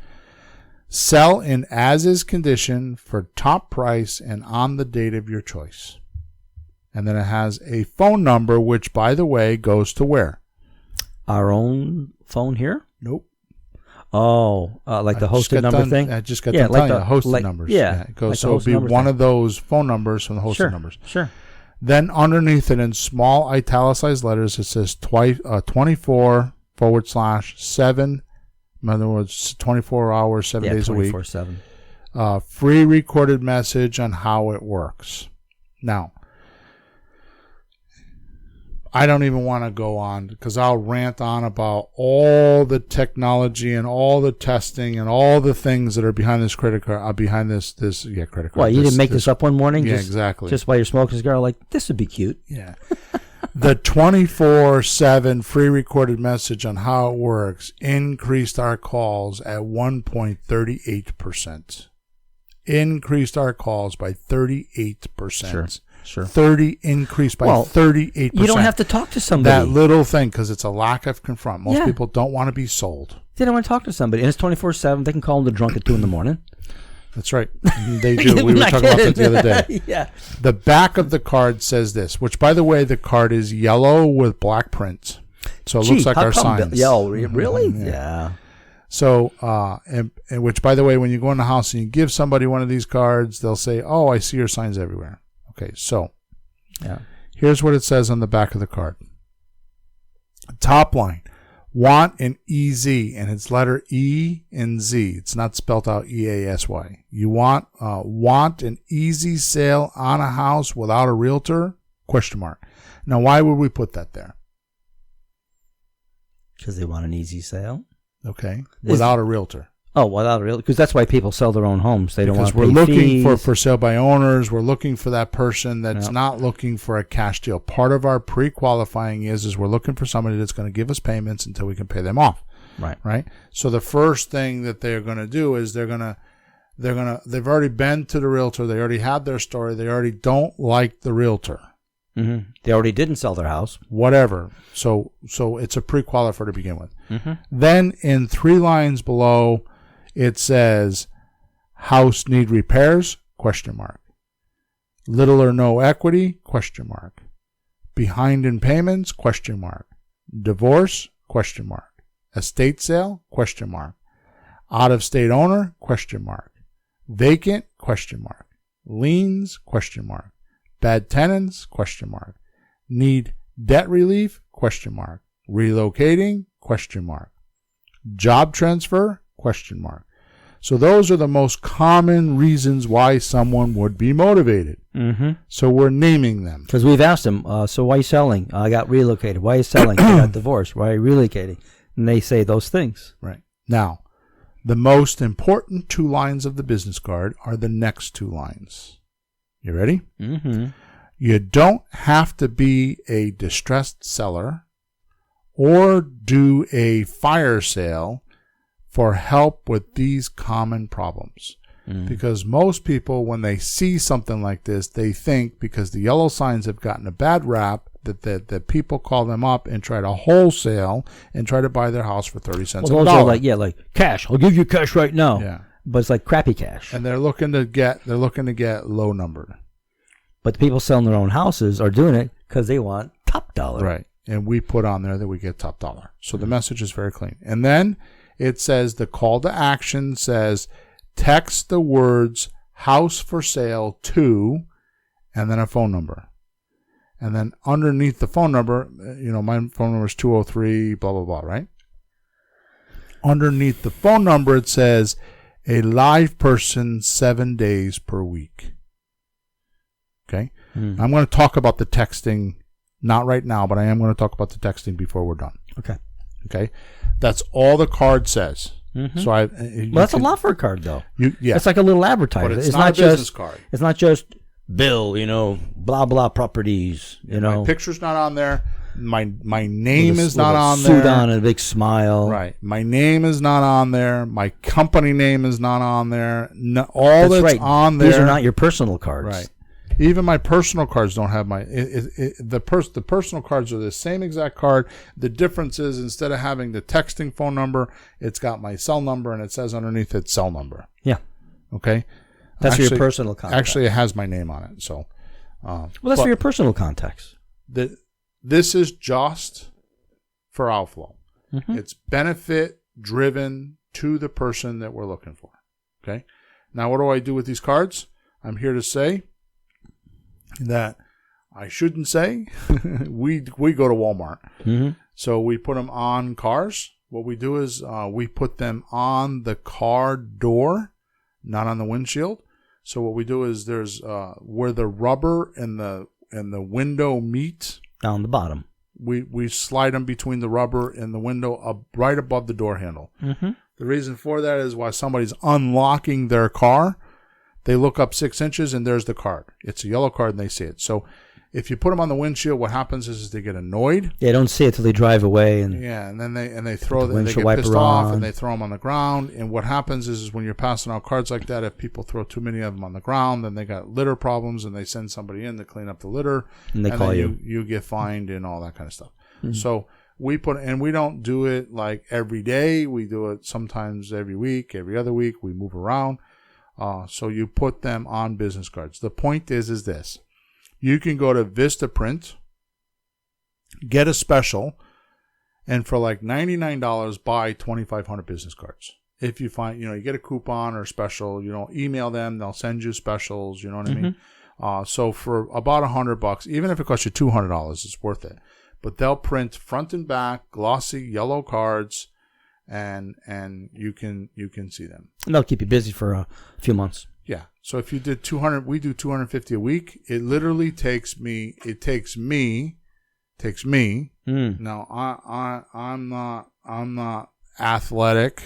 Sell in as-is condition for top price and on the date of your choice. And then it has a phone number, which, by the way, goes to where? Our own phone here? Nope. Like the hosted number thing? I just got done telling you, hosted numbers. Yeah. It goes, so it'll be one of those phone numbers from the hosted numbers. Sure. Then underneath it in small italicized letters, it says 24/7. In other words, 24 hours, 7 days a week. 24/7. Free recorded message on how it works. Now, I don't even want to go on because I'll rant on about all the technology and all the testing and all the things that are behind this credit card. Behind this credit card. Well, you didn't make this up one morning? Yeah, exactly. Just while you're smoking a cigar, like, this would be cute. Yeah. The 24/7 free recorded message on how it works increased our calls at 1.38%. Increased our calls by 38%. Sure. 30 increased by 38%. You don't have to talk to somebody. That little thing, because it's a lack of confront. Most people don't want to be sold. They don't want to talk to somebody. And it's 24/7. They can call them the drunk at 2 in the morning. That's right. They do. We were talking about that the other day. Yeah. The back of the card says this, which, by the way, the card is yellow with black prints. So it looks like our signs. Really? Yeah. So, and which, by the way, when you go in the house and you give somebody one of these cards, they'll say, "Oh, I see your signs everywhere." Okay, so here's what it says on the back of the card. Top line, want an EZ, and it's letter E and Z. It's not spelled out EASY. You want an easy sale on a house without a realtor? ? Now, why would we put that there? Because they want an easy sale. Okay, without a realtor. Oh, without a realtor, because that's why people sell their own homes. They don't want to pay fees. Because we're looking for sale by owners. We're looking for that person that's not looking for a cash deal. Part of our pre-qualifying is we're looking for somebody that's going to give us payments until we can pay them off. Right. So the first thing that they're going to do is they've already been to the realtor. They already have their story. They already don't like the realtor. Mm-hmm. They already didn't sell their house. Whatever. So it's a pre-qualifier to begin with. Mm-hmm. Then in 3 lines below, it says, house need repairs? ? Little or no equity? ? Behind in payments? ? Divorce? ? Estate sale? ? Out of state owner? ? Vacant? ? Liens? ? Bad tenants? ? Need debt relief? ? Relocating? ? Job transfer? ? So those are the most common reasons why someone would be motivated. Mm-hmm. So we're naming them. Because we've asked them, so why are you selling? I got relocated. Why are you selling? I got divorced. Why are you relocating? And they say those things. Right. Now, the most important 2 lines of the business card are the next 2 lines. You ready? Mm-hmm. You don't have to be a distressed seller or do a fire sale for help with these common problems. Because most people, when they see something like this, they think because the yellow signs have gotten a bad rap that people call them up and try to wholesale and try to buy their house for 30 cents on a dollar. Like cash. I'll give you cash right now. Yeah. But it's like crappy cash. And they're looking to get low numbered. But the people selling their own houses are doing it because they want top dollar. Right. And we put on there that we get top dollar. So the message is very clean. And then it says the call to action says text the words house for sale to and then a phone number. And then underneath the phone number, my phone number is 203, blah, blah, blah, right? Underneath the phone number, it says a live person 7 days per week. Okay? I'm going to talk about the texting, not right now, but I am going to talk about the texting before we're done. Okay? That's all the card says. Mm-hmm. So that's a lot for a card, though. It's like a little advertisement. But it's not a business card. It's not just Bill, blah blah properties. My picture's not on there. My name is not on there. Suit there. on and a big smile. Right. My name is not on there. My company name is not on there. No, that's right. On there. These are not your personal cards. Right. Even my personal cards don't have the personal cards are the same exact card. The difference is instead of having the texting phone number, it's got my cell number and it says underneath it cell number. Yeah. Okay. That's for your personal contact. Actually, it has my name on it. So. That's for your personal contacts. This is just for outflow. Mm-hmm. It's benefit driven to the person that we're looking for. Okay. Now, what do I do with these cards? I'm here to say that I shouldn't say. we go to Walmart. Mm-hmm. So we put them on cars. What we do is we put them on the car door, not on the windshield. So what we do is there's where the rubber and the window meet. Down the bottom. We slide them between the rubber and the window up right above the door handle. Mm-hmm. The reason for that is while somebody's unlocking their car, they look up 6 inches and there's the card. It's a yellow card and they see it. So if you put them on the windshield, what happens is they get annoyed. They don't see it till they drive away, and then they throw them. They get pissed off and they throw them on the ground. And what happens is when you're passing out cards like that, if people throw too many of them on the ground, then they got litter problems, and they send somebody in to clean up the litter, and they call you. You get fined and all that kind of stuff. Mm-hmm. So we don't do it like every day. We do it sometimes every week, every other week. We move around. So you put them on business cards. The point is this. You can go to Vistaprint, get a special, and for like $99 buy 2,500 business cards. If you find, you get a coupon or a special, email them, they'll send you specials, you know what I mean? So for about $100, even if it costs you $200, it's worth it. But they'll print front and back, glossy yellow cards, and you can see them. And they'll keep you busy for a few months. Yeah. So if you did 200, we do 250 a week. It literally takes me. Now I'm not athletic.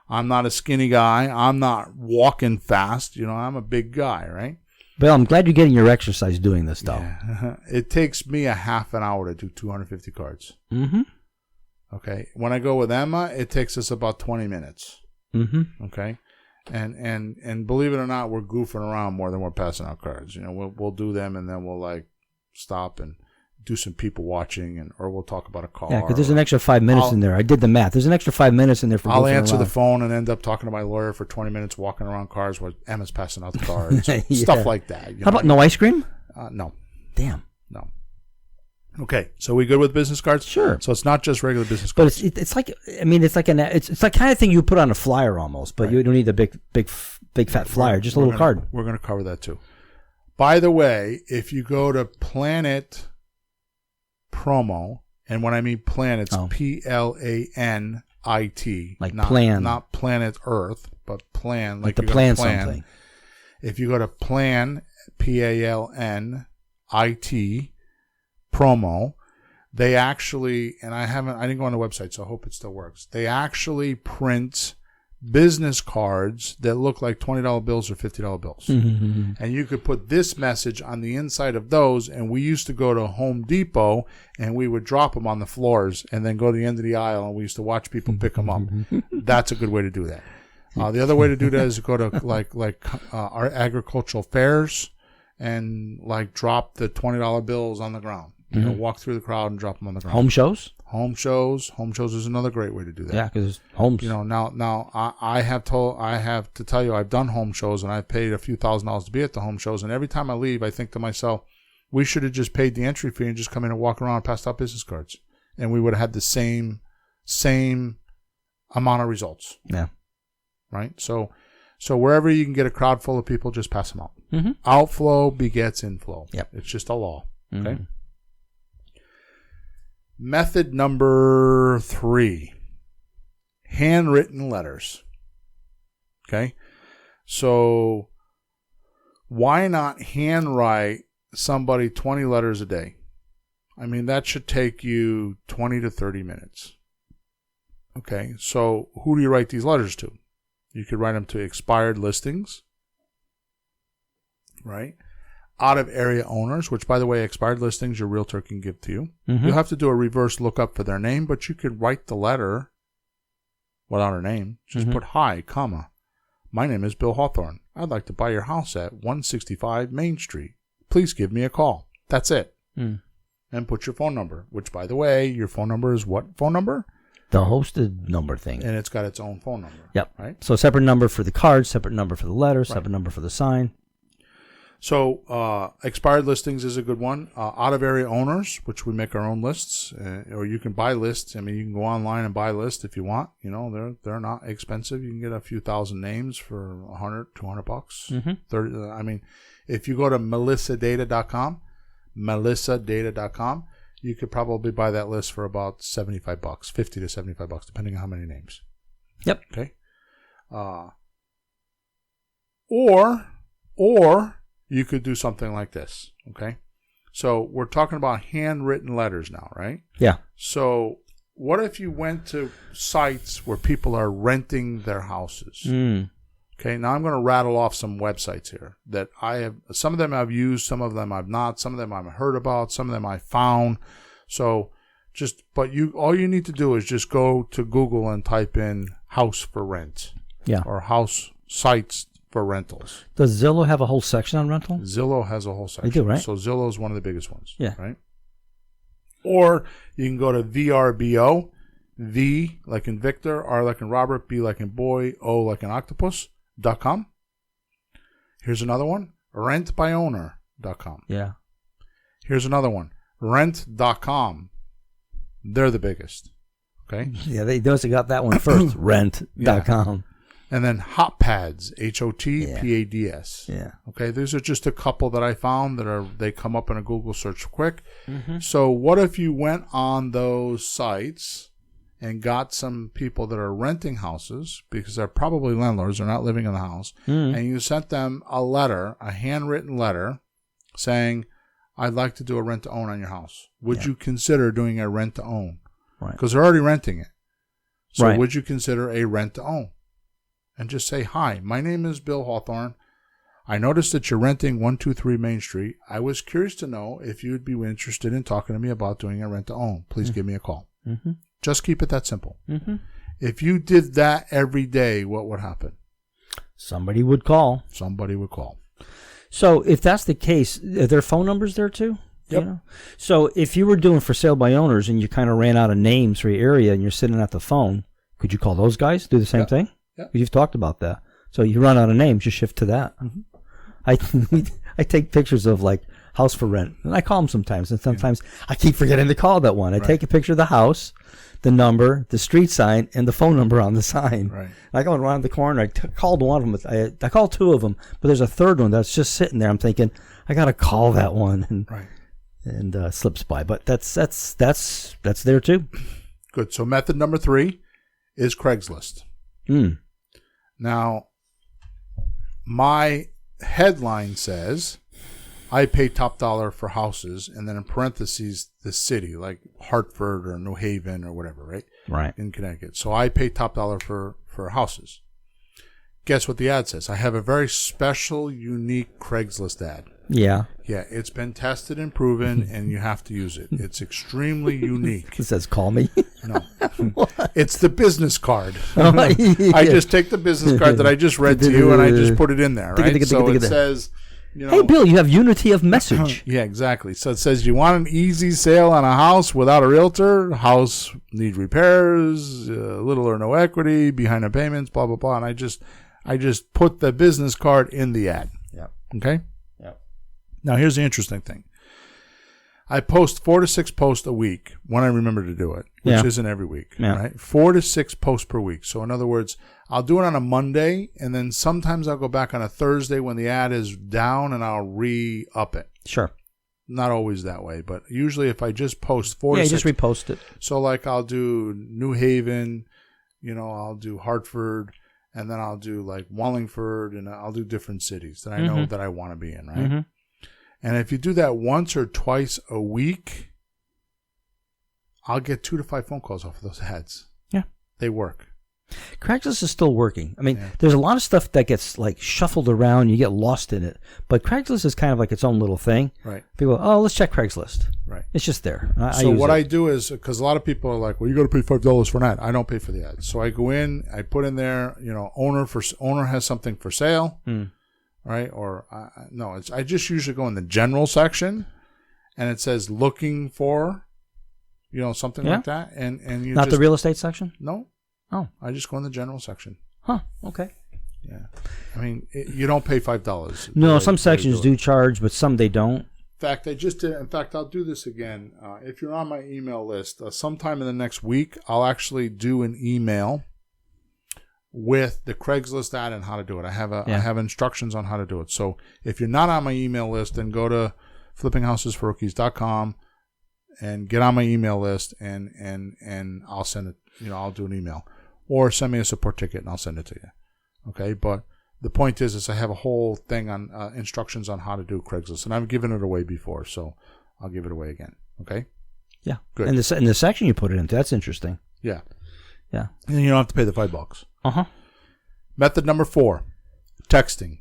I'm not a skinny guy. I'm not walking fast. I'm a big guy, right? Well, I'm glad you're getting your exercise doing this, though. Yeah. It takes me a half an hour to do 250 cards. Mm-hmm. Okay. When I go with Emma, it takes us about 20 minutes. Mm-hmm. Okay. And believe it or not, we're goofing around more than we're passing out cards. We'll do them, and then we'll like stop and do some people watching, or we'll talk about a car. Yeah, because there's an extra 5 minutes in there. I did the math. There's an extra 5 minutes in there for. I'll answer the phone and end up talking to my lawyer for 20 minutes, walking around cars while Emma's passing out the cards, stuff like that. How about no ice cream? No. Damn. No. Okay, so we good with business cards? Sure. So it's not just regular business cards. But it's like it's like kind of thing you put on a flyer almost, but you don't need the big fat flyer, just a little card. We're going to cover that too. By the way, if you go to Planet Promo, and when I mean Planet, it's PLANIT, like not Planet Earth, but plan, like the plan something. If you go to Plan, PALNIT Promo, they actually, and I didn't go on the website, so I hope it still works. They actually print business cards that look like $20 bills or $50 bills. Mm-hmm. And you could put this message on the inside of those, and we used to go to Home Depot, and we would drop them on the floors and then go to the end of the aisle, and we used to watch people pick them up. That's a good way to do that. The other way to do that is to go to like our agricultural fairs and like drop the $20 bills on the ground. Walk through the crowd and drop them on the ground. Home shows is another great way to do that. Yeah, because homes. Now I have to tell you, I've done home shows, and I've paid a few $1,000s to be at the home shows, and every time I leave, I think to myself, we should have just paid the entry fee and just come in and walk around and passed out business cards, and we would have had the same amount of results. Yeah. Right. So wherever you can get a crowd full of people, just pass them out. Mm-hmm. Outflow begets inflow. Yep. It's just a law. Mm-hmm. Okay. Method number 3, handwritten letters. Okay. So why not handwrite somebody 20 letters a day? I mean, that should take you 20 to 30 minutes. Okay. So who do you write these letters to? You could write them to expired listings, right? Out of area owners, which, by the way, expired listings your realtor can give to you. Mm-hmm. You'll have to do a reverse lookup for their name, but you could write the letter without her name. Just put, hi, comma, my name is Bill Hawthorne. I'd like to buy your house at 165 Main Street. Please give me a call. That's it. And put your phone number, which, by the way, your phone number is what phone number? The hosted number thing. And it's got its own phone number. Yep. Right? So separate number for the card, separate number for the letter, separate number for the sign. So expired listings is a good one. Out of area owners, which we make our own lists, or you can buy lists. I mean, you can go online and buy lists if you want. You know, they're not expensive. You can get a few thousand names for $100, $200. Mm-hmm. 30. I mean, if you go to melissadata.com, you could probably buy that list for about $75, $50 to $75, depending on how many names. Yep. Okay. Or you could do something like this, okay? So we're talking about handwritten letters now, right? Yeah. So what if you went to sites where people are renting their houses? Okay, now I'm going to rattle off some websites here that I have. Some of them I've used, some of them I've not, some of them I've heard about, some of them I found. So all you need to do is just go to Google and type in house for rent. Yeah. Or house sites for rentals. Does Zillow have a whole section on rental? Zillow has a whole section. They do, right? So Zillow is one of the biggest ones. Yeah. Right? Or you can go to VRBO, V like in Victor, R like in Robert, B like in boy, O like in octopus.com. Here's another one, rentbyowner.com. Yeah. Here's another one, rent.com. They're the biggest. Okay? Yeah, they those got that one first, rent.com. And then Hotpads, HOTPADS. Yeah. Okay, these are just a couple that I found they come up in a Google search quick. Mm-hmm. So what if you went on those sites and got some people that are renting houses, because they're probably landlords, they're not living in the house, and you sent them a letter, a handwritten letter, saying, I'd like to do a rent-to-own on your house. Would you consider doing a rent-to-own? Right. Because they're already renting it. So Right. would you consider a rent-to-own? And just say, hi, my name is Bill Hawthorne. I noticed that you're renting 123 Main Street. I was curious to know if you'd be interested in talking to me about doing a rent-to-own. Please give me a call. Mm-hmm. Just keep it that simple. Mm-hmm. If you did that every day, what would happen? Somebody would call. Somebody would call. So if that's the case, are there phone numbers there too? Yep. You know? So if you were doing for sale by owners and you kind of ran out of names for your area and you're sitting at the phone, could you call those guys, do the same thing? Yeah. You've talked about that. So you run out of names, you shift to that. Mm-hmm. I take pictures of like house for rent, and I call them sometimes, and sometimes I keep forgetting to call that one. I take a picture of the house, the number, the street sign, and the phone number on the sign. Right. I go around the corner. I called one of them. I called two of them, but there's a third one that's just sitting there. I'm thinking I got to call that one, and slips by. But that's there too. Good. So method number 3 is Craigslist. Now, my headline says, I pay top dollar for houses, and then in parentheses, the city, like Hartford or New Haven or whatever, right? Right. In Connecticut. So I pay top dollar for houses. Guess what the ad says? I have a very special, unique Craigslist ad. Yeah. Yeah, it's been tested and proven, and you have to use it. It's extremely unique. It says, call me. No. It's the business card. Yeah. I just take the business card that I just read to you, and I just put it in there, right? So it says, you know, hey, Bill, you have unity of message. Yeah, exactly. So it says, you want an easy sale on a house without a realtor? House need repairs, little or no equity, behind on payments, blah, blah, blah. And I just put the business card in the ad. Yeah. Okay? Yeah. Now, here's the interesting thing. I post 4 to 6 posts a week when I remember to do it, which isn't every week, right? 4 to 6 posts per week. So in other words, I'll do it on a Monday, and then sometimes I'll go back on a Thursday when the ad is down, and I'll re-up it. Sure. Not always that way, but usually if I just post 4 to 6. Yeah, just repost it. So like I'll do New Haven, I'll do Hartford, and then I'll do like Wallingford, and I'll do different cities that I know that I want to be in, right? Mm-hmm. And if you do that once or twice a week, I'll get 2 to 5 phone calls off of those ads. Yeah. They work. Craigslist is still working. I mean, there's a lot of stuff that gets like shuffled around. You get lost in it. But Craigslist is kind of like its own little thing. Right. People go, let's check Craigslist. Right. It's just there. So what I do is, because a lot of people are like, well, you got to pay $5 for an ad. I don't pay for the ad. So I go in, I put in there, owner has something for sale. Right? Or, I just usually go in the general section, and it says looking for, something like that. And you Not the real estate section? No. Oh. I just go in the general section. Huh. Okay. Yeah. I mean, you don't pay $5. No, some sections do charge, but some they don't. In fact, I just did. In fact, I'll do this again. If you're on my email list, sometime in the next week, I'll actually do an email with the Craigslist ad and how to do it. I have instructions on how to do it. So if you're not on my email list, then go to flippinghousesforrookies.com and get on my email list, and I'll send it. I'll do an email, or send me a support ticket and I'll send it to you. Okay, but the point is I have a whole thing on instructions on how to do Craigslist, and I've given it away before, so I'll give it away again. Okay? Yeah. Good. And the section you put it into, that's interesting. Yeah. Yeah. And you don't have to pay the $5. Uh-huh. Method number 4, texting.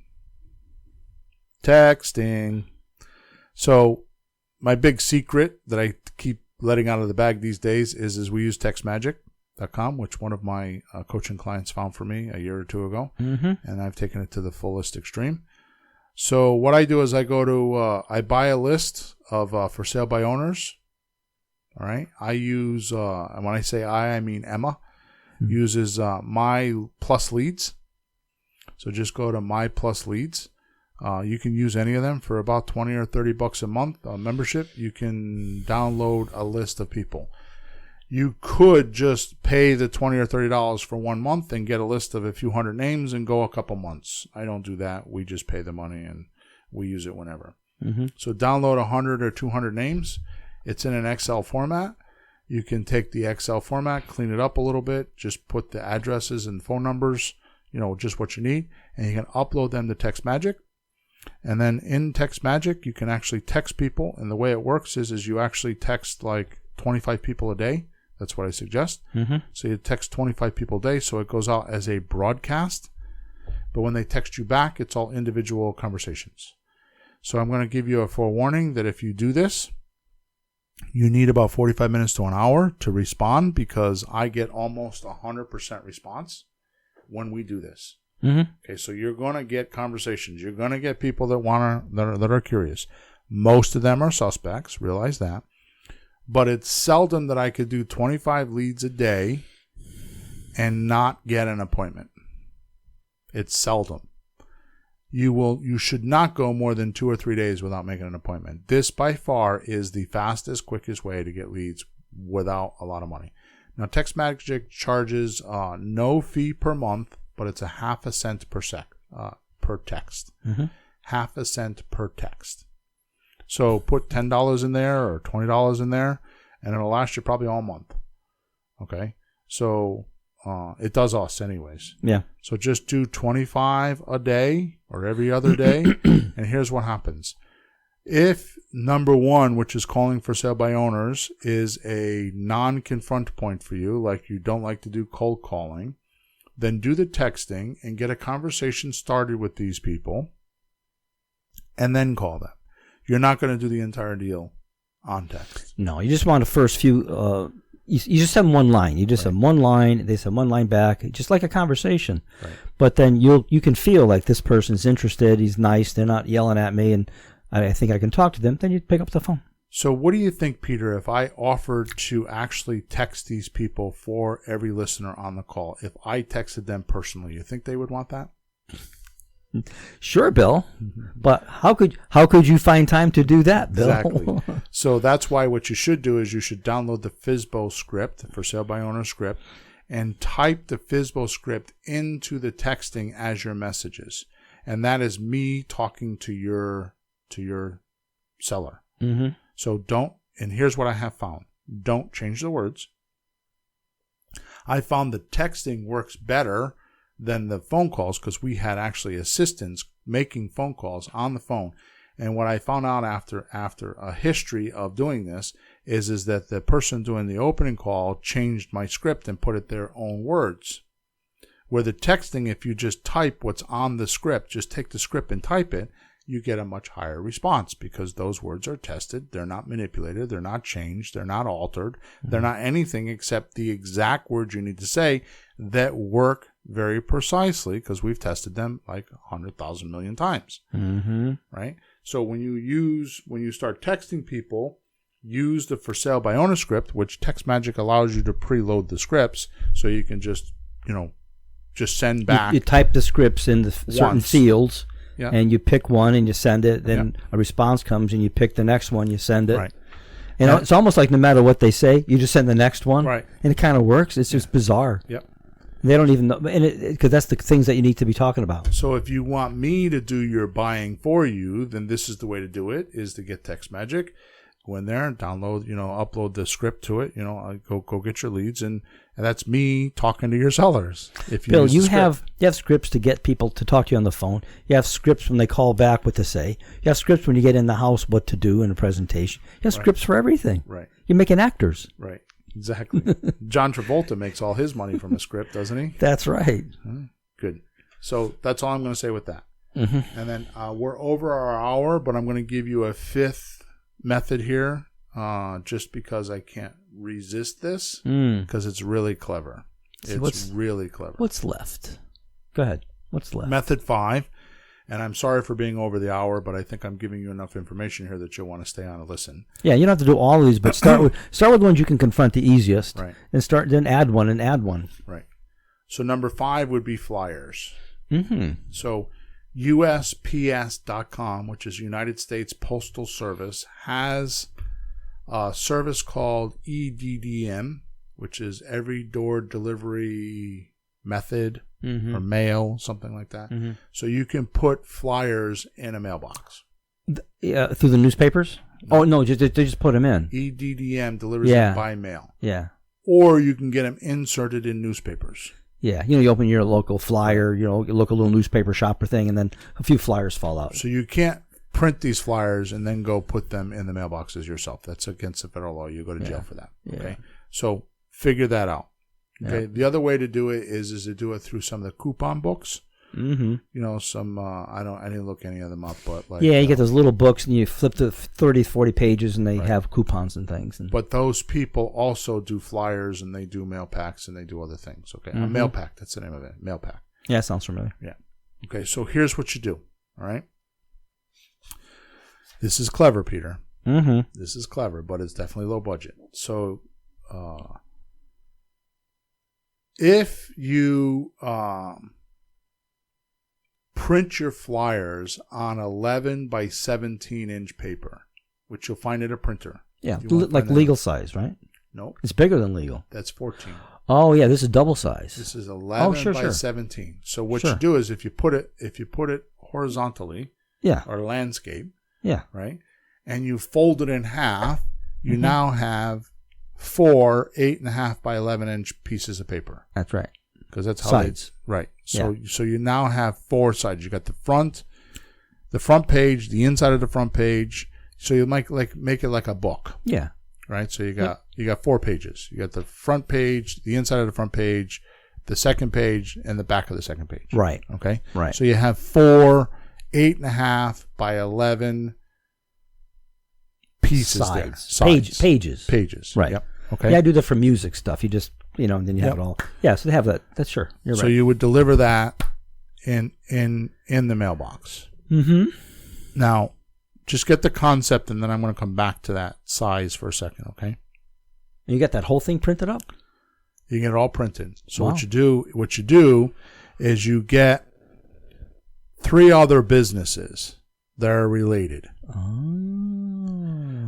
Texting. So my big secret that I keep letting out of the bag these days is we use TextMagic.com, which one of my coaching clients found for me a year or two ago, and I've taken it to the fullest extreme. So what I do is I go to I buy a list of for sale by owners. All right, I use and when I say I mean Emma uses My Plus Leads. So just go to My Plus Leads. You can use any of them for about $20 or $30 a month membership. You can download a list of people. You could just pay the $20 or $30 for 1 month and get a list of a few hundred names and go a couple months. I don't do that. We just pay the money and we use it whenever. So download 100 or 200 names. It's in an Excel format. You can take the Excel format, clean it up a little bit, just put the addresses and phone numbers, just what you need, and you can upload them to TextMagic. And then in TextMagic, you can actually text people. And the way it works is you actually text like 25 people a day. That's what I suggest. So you text 25 people a day, so it goes out as a broadcast. But when they text you back, it's all individual conversations. So I'm going to give you a forewarning that if you do this, you need about 45 minutes to an hour to respond, because I get almost 100% response when we do this. Okay, so you're going to get conversations. You're going to get people that are curious. Most of them are suspects, realize that. But it's seldom that I could do 25 leads a day and not get an appointment. It's seldom. You should not go more than 2 or 3 days without making an appointment. This by far is the fastest, quickest way to get leads without a lot of money. Now, TextMagic charges no fee per month, but it's a half a cent per text. Half a cent per text. So put $10 in there or $20 in there, and it'll last you probably all month. Okay? So it does us anyways. Yeah. So just do 25 a day or every other day, and here's what happens. If number 1, which is calling for sale by owners, is a non-confront point for you, like you don't like to do cold calling, then do the texting and get a conversation started with these people, and then call them. You're not going to do the entire deal on text. No, you just want the first few. You just have one line. You just have one line. They send one line back, just like a conversation. Right. But then you can feel like this person's interested. He's nice. They're not yelling at me, and I think I can talk to them. Then you pick up the phone. So what do you think, Peter, if I offered to actually text these people for every listener on the call? If I texted them personally, you think they would want that? Sure, Bill. But how could you find time to do that, Bill? Exactly. So that's why what you should do is you should download the FSBO script, for sale by owner script, and type the FSBO script into the texting as your messages. And that is me talking to your seller. So and here's what I have found. Don't change the words. I found that texting works better than the phone calls, because we had actually assistants making phone calls on the phone. And what I found out after a history of doing this is that the person doing the opening call changed my script and put it their own words. Where the texting, if you just type what's on the script, just take the script and type it, you get a much higher response, because those words are tested. They're not manipulated. They're not changed. They're not altered. They're not anything except the exact words you need to say that work very precisely, because we've tested them like 100,000 million times. Right? So when you start texting people, use the for sale by owner script, which TextMagic allows you to preload the scripts, so you can just just send back. You type the scripts in the certain fields, and you pick one and you send it. Then a response comes and you pick the next one, you send it. Right. And it's almost like no matter what they say, you just send the next one. Right. And it kind of works. It's just bizarre. Yep. They don't even know, because that's the things that you need to be talking about. So if you want me to do your buying for you, then this is the way to do it, is to get TextMagic. Go in there and download, upload the script to it, go get your leads, and that's me talking to your sellers. If you Bill, use you the have scripts to get people to talk to you on the phone. You have scripts when they call back what to say. You have scripts when you get in the house what to do in a presentation. You have scripts for everything. Right. You're making actors. Right. Exactly. John Travolta makes all his money from a script, doesn't he? That's right. Good. So that's all I'm going to say with that. Mm-hmm. And then we're over our hour, but I'm going to give you a fifth method here, just because I can't resist this, because it's really clever. It's really clever. What's left? Go ahead. What's left? Method 5. And I'm sorry for being over the hour, but I think I'm giving you enough information here that you'll want to stay on and listen. Yeah, you don't have to do all of these, but start with the ones you can confront the easiest, right? And then add one. Right. So number 5 would be flyers. Mm-hmm. So USPS.com, which is United States Postal Service, has a service called EDDM, which is every door delivery method. Or mail, something like that. Mm-hmm. So you can put flyers in a mailbox. Through the newspapers? No. Oh, no, they just put them in. EDDM delivers them by mail. Yeah. Or you can get them inserted in newspapers. Yeah. You open your local flyer, your local little newspaper shopper thing, and then a few flyers fall out. So you can't print these flyers and then go put them in the mailboxes yourself. That's against the federal law. You go to jail for that. Okay. So figure that out. Okay. The other way to do it is to do it through some of the coupon books. Mm-hmm. Some I didn't look any of them up, but you get those little books and you flip to 30, 40 pages and they have coupons and things. But those people also do flyers and they do mail packs and they do other things. Okay, a mail pack, that's the name of it, mail pack. Yeah, sounds familiar. Yeah. Okay, so here's what you do. All right. This is clever, Peter. Mm-hmm. This is clever, but it's definitely low budget. So. If you print your flyers on 11 by 17 inch paper, which you'll find at a printer. Yeah, like legal size, right? No. It's bigger than legal. That's 14. Oh, yeah, this is double size. This is 11 by 17. So what you do is if you put it horizontally, or landscape, right, and you fold it in half, you now have 4 8.5 by 11 inch pieces of paper. That's right. Because that's how sides. Right. So you now have 4 sides. You got the front page, the inside of the front page. So you might make it like a book. Yeah. Right. So you got 4 pages. You got the front page, the inside of the front page, the second page, and the back of the second page. Right. Okay. Right. So you have 4 8.5 by 11 pieces there. Sides. Pages. Right. Yep. Okay. Yeah, I do that for music stuff. You just, and then you have it all. Yeah, so they have that. That's sure. You're right. So you would deliver that in the mailbox. Mm-hmm. Now, just get the concept, and then I'm going to come back to that size for a second, okay? And you got that whole thing printed up? You get it all printed. So what you do is you get 3 other businesses that are related.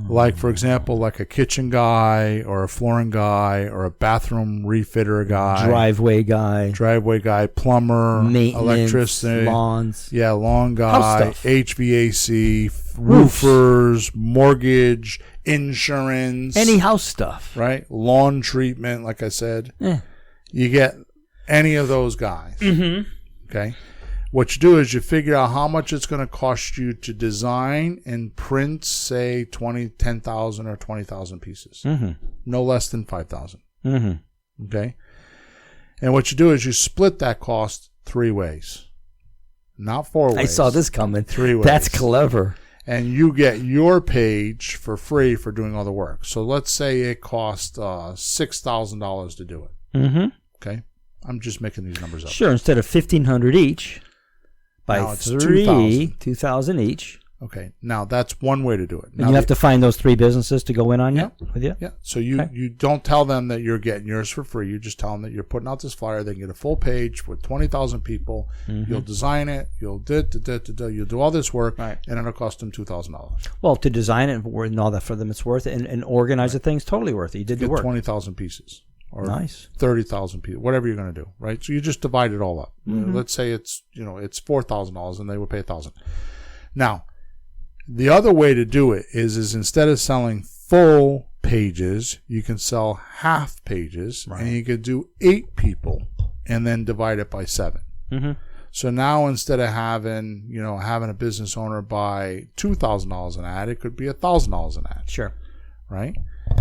Like, for example, like a kitchen guy or a flooring guy or a bathroom refitter guy. Driveway guy. Plumber. Maintenance. Electricity. Lawns. Yeah, lawn guy. House stuff. HVAC. Roofers. Mortgage. Insurance. Any house stuff. Right? Lawn treatment, like I said. Yeah. You get any of those guys. Mm-hmm. Okay? What you do is you figure out how much it's going to cost you to design and print, say, 10,000 or 20,000 pieces. Mm-hmm. No less than 5,000. Mm-hmm. Okay? And what you do is you split that cost 3 ways. Not 4 ways. I saw this coming. 3 ways. That's clever. And you get your page for free for doing all the work. So let's say it cost $6,000 to do it. Mm-hmm. Okay? I'm just making these numbers up. Sure. Instead of $1,500 each. By now it's 2,000 each. Okay, now that's one way to do it. And you have to find those 3 businesses to go in on with you? Yeah. So you don't tell them that you're getting yours for free. You just tell them that you're putting out this flyer. They can get a full page with 20,000 people. Mm-hmm. You'll design it. You'll you'll do all this work, and it'll cost them $2,000. Well, to design it and all that for them, it's worth it. And organize the thing's totally worth it. You did the work. 20,000 pieces. Or nice. 30,000 pieces, whatever you're going to do, right? So you just divide it all up. Mm-hmm. Let's say it's $4,000 and they would pay $1,000. Now, the other way to do it is instead of selling full pages, you can sell half pages, and you could do 8 people and then divide it by 7. Mm-hmm. So now instead of having a business owner buy $2,000 an ad, it could be $1,000 an ad. Sure. Right?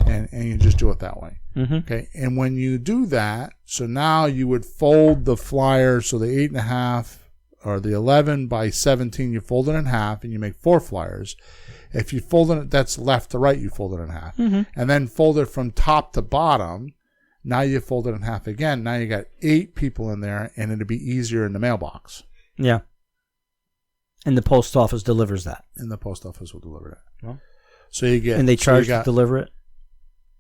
And you just do it that way. Mm-hmm. Okay. And when you do that, so now you would fold the flyer, so the 8.5 or the 11 by 17, you fold it in half and you make 4 flyers. If you fold it, that's left to right, you fold it in half. Mm-hmm. And then fold it from top to bottom. Now you fold it in half again. Now you got 8 people in there, and it'll be easier in the mailbox. Yeah. And the post office delivers that. And the post office will deliver that. Well, so you get. And they charge to deliver it?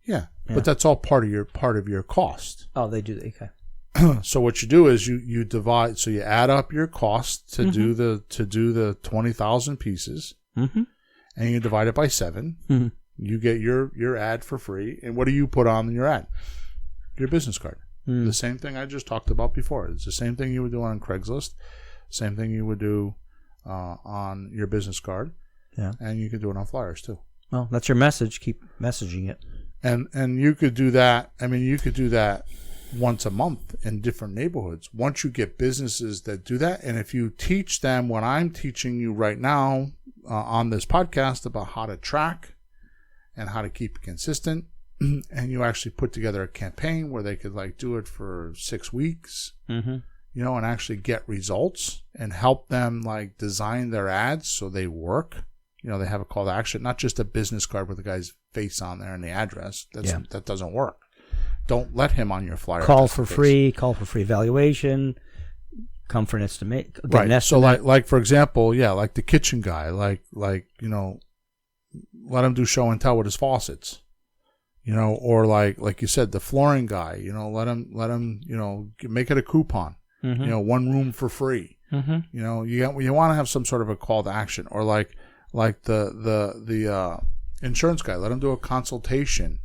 Yeah. But that's all part of your cost. Oh, they do. Okay. So what you do is you divide. So you add up your cost to do the 20,000 pieces, and you divide it by 7. Mm-hmm. You get your ad for free. And what do you put on your ad? Your business card. Mm. The same thing I just talked about before. It's the same thing you would do on Craigslist. Same thing you would do on your business card. Yeah. And you could do it on flyers too. Well, that's your message. Keep messaging it. And you could do that. I mean, you could do that once a month in different neighborhoods. Once you get businesses that do that, and if you teach them what I'm teaching you right now on this podcast about how to track and how to keep it consistent, and you actually put together a campaign where they could do it for 6 weeks, and actually get results and help them design their ads so they work. They have a call to action, not just a business card with the guy's face on there and the address. That doesn't work. Don't let him on your flyer. Call for free valuation, come for an estimate. Right. So like for example, like the kitchen guy, let him do show and tell with his faucets. Or like you said, the flooring guy, let him make it a coupon. Mm-hmm. 1 room for free. Mm-hmm. You want to have some sort of a call to action, or like the insurance guy, let him do a consultation,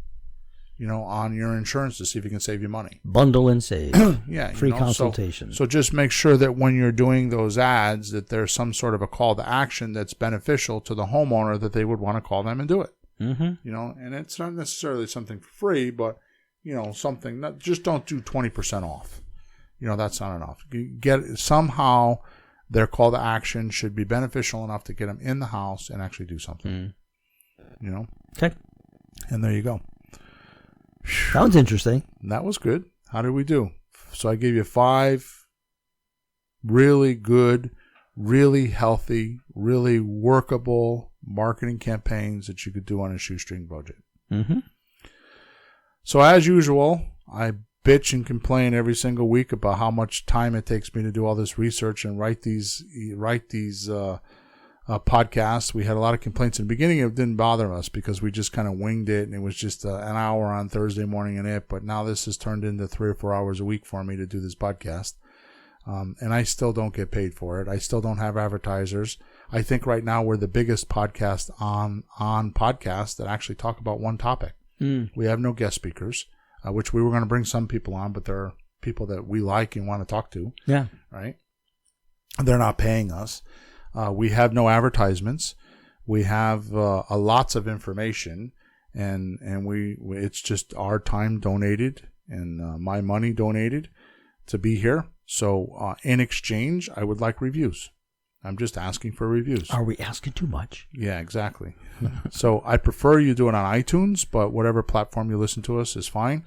on your insurance to see if he can save you money. Bundle and save. Yeah. Free consultation. So just make sure that when you're doing those ads, that there's some sort of a call to action that's beneficial to the homeowner, that they would want to call them and do it. Mm-hmm. And it's not necessarily something for free, but, something that just don't do 20% off. That's not enough. Somehow their call to action should be beneficial enough to get them in the house and actually do something. Okay. And there you go. Sounds interesting. That was good. How did we do? So I gave you 5 really good, really healthy, really workable marketing campaigns that you could do on a shoestring budget. Mm-hmm. So as usual, I bitch and complain every single week about how much time it takes me to do all this research and write these podcasts. We had a lot of complaints in the beginning. It didn't bother us because we just kind of winged it, and it was just an hour on Thursday morning and it. But now this has turned into 3 or 4 hours a week for me to do this podcast. And I still don't get paid for it. I still don't have advertisers. I think right now we're the biggest podcast on podcasts that actually talk about one topic. We have no guest speakers, which we were going to bring some people on, but they're people that we like and want to talk to. Yeah. Right? They're not paying us. We have no advertisements. We have lots of information, and it's just our time donated and my money donated to be here. So in exchange, I would like reviews. I'm just asking for reviews. Are we asking too much? Yeah, exactly. So I prefer you do it on iTunes, but whatever platform you listen to us is fine.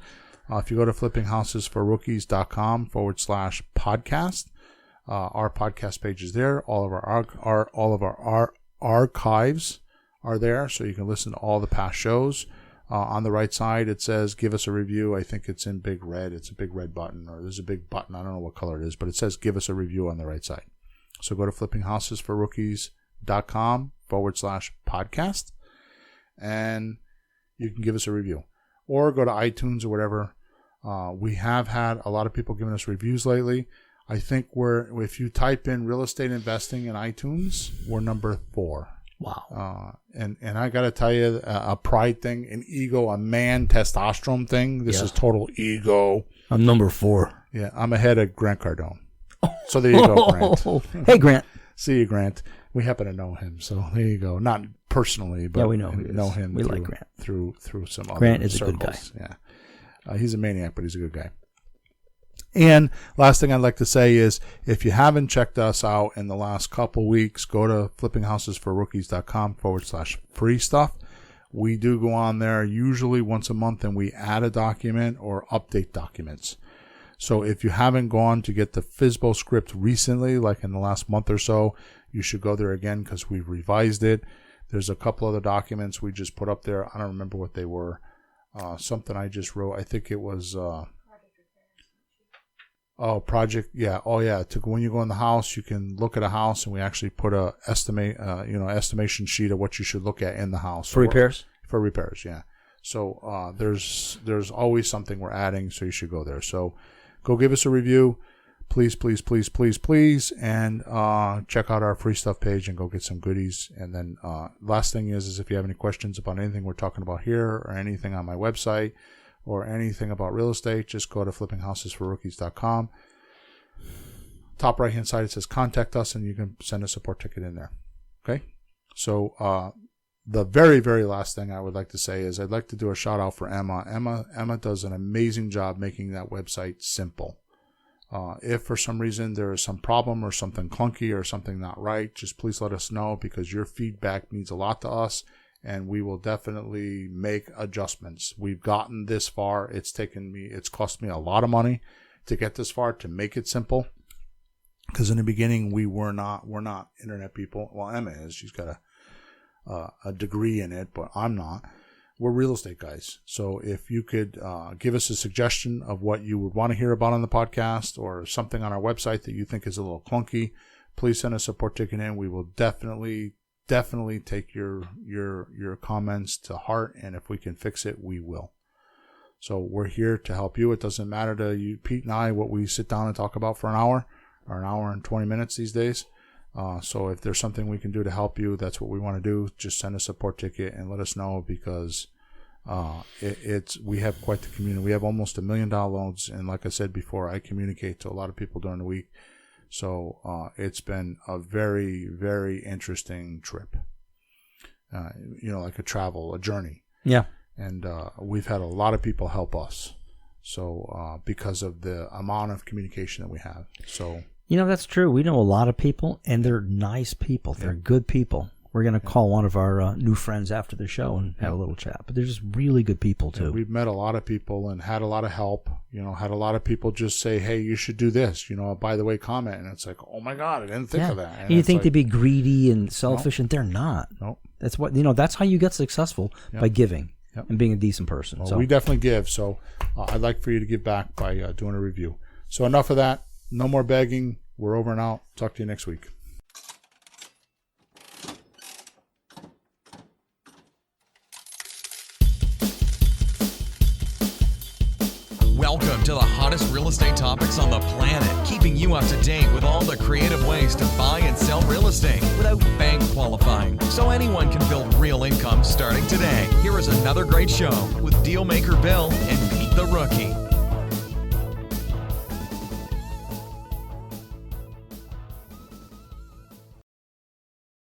If you go to flippinghousesforrookies.com/podcast, our podcast page is there. All of our archives are there, so you can listen to all the past shows. On the right side, it says "Give us a review." I think it's in big red. It's a big red button, or there's a big button. I don't know what color it is, but it says "Give us a review" on the right side. So go to flippinghousesforrookies.com/podcast, lifeblood.com/podcast. And you can give us a review. Or go to iTunes or whatever. We have had a lot of people giving us reviews lately. I think if you type in real estate investing in iTunes, we're number 4. Wow. And I got to tell you, a pride thing, an ego, a man testosterone thing. This is total ego. I'm number 4. Yeah, I'm ahead of Grant Cardone. So there you go, Grant. Hey, Grant. See you, Grant. We happen to know him, so there you go. Not personally, but we know him. We like Grant through some other Grant is circles. A good guy. Yeah, he's a maniac, but he's a good guy. And last thing I'd like to say is, if you haven't checked us out in the last couple weeks, go to flippinghousesforrookies.com/free stuff. We do go on there usually once a month, and we add a document or update documents. So if you haven't gone to get the FSBO script recently, like in the last month or so, you should go there again because we've revised it. There's a couple other documents we just put up there. I don't remember what they were. Something I just wrote. I think it was... project. Yeah. Oh, yeah. When you go in the house, you can look at a house, and we actually put a estimation sheet of what you should look at in the house for repairs. For repairs, yeah. So there's always something we're adding, so you should go there. So go give us a review, please, please, please, please, please, and check out our free stuff page and go get some goodies. And then last thing is if you have any questions about anything we're talking about here or anything on my website, or anything about real estate, just go to flippinghousesforrookies.com. Top right-hand side, it says Contact Us, and you can send a support ticket in there. Okay? So the very, very last thing I would like to say is I'd like to do a shout-out for Emma. Emma does an amazing job making that website simple. If for some reason there is some problem or something clunky or something not right, just please let us know, because your feedback means a lot to us. And we will definitely make adjustments. We've gotten this far. It's cost me a lot of money to get this far, to make it simple. Because in the beginning, we're not internet people. Well, Emma is. She's got a degree in it, but I'm not. We're real estate guys. So if you could give us a suggestion of what you would want to hear about on the podcast, or something on our website that you think is a little clunky, please send a support ticket in. We will definitely take your comments to heart, and if we can fix it, we will. So we're here to help you. It doesn't matter to you, Pete and I, what we sit down and talk about for an hour or an hour and 20 minutes these days. So if there's something we can do to help you, that's what we want to do. Just send a support ticket and let us know, because we have quite the community. We have almost 1 million downloads, and like I said before, I communicate to a lot of people during the week. So it's been a very, very interesting trip. Like a journey. Yeah. And we've had a lot of people help us. So because of the amount of communication that we have. So that's true. We know a lot of people, and they're nice people. They're good people. We're going to call one of our new friends after the show and have a little chat. But they're just really good people, too. Yeah, we've met a lot of people and had a lot of help. Had a lot of people just say, hey, you should do this. By the way, comment. And it's like, oh, my God, I didn't think of that. And you think they'd be greedy and selfish, and they're not. Nope. That's that's how you get successful, by giving and being a decent person. Well, we definitely give. So I'd like for you to give back by doing a review. So enough of that. No more begging. We're over and out. Talk to you next week. Welcome to the hottest real estate topics on the planet, keeping you up to date with all the creative ways to buy and sell real estate without bank qualifying, so anyone can build real income starting today. Here is another great show with Dealmaker Bill and Pete the Rookie.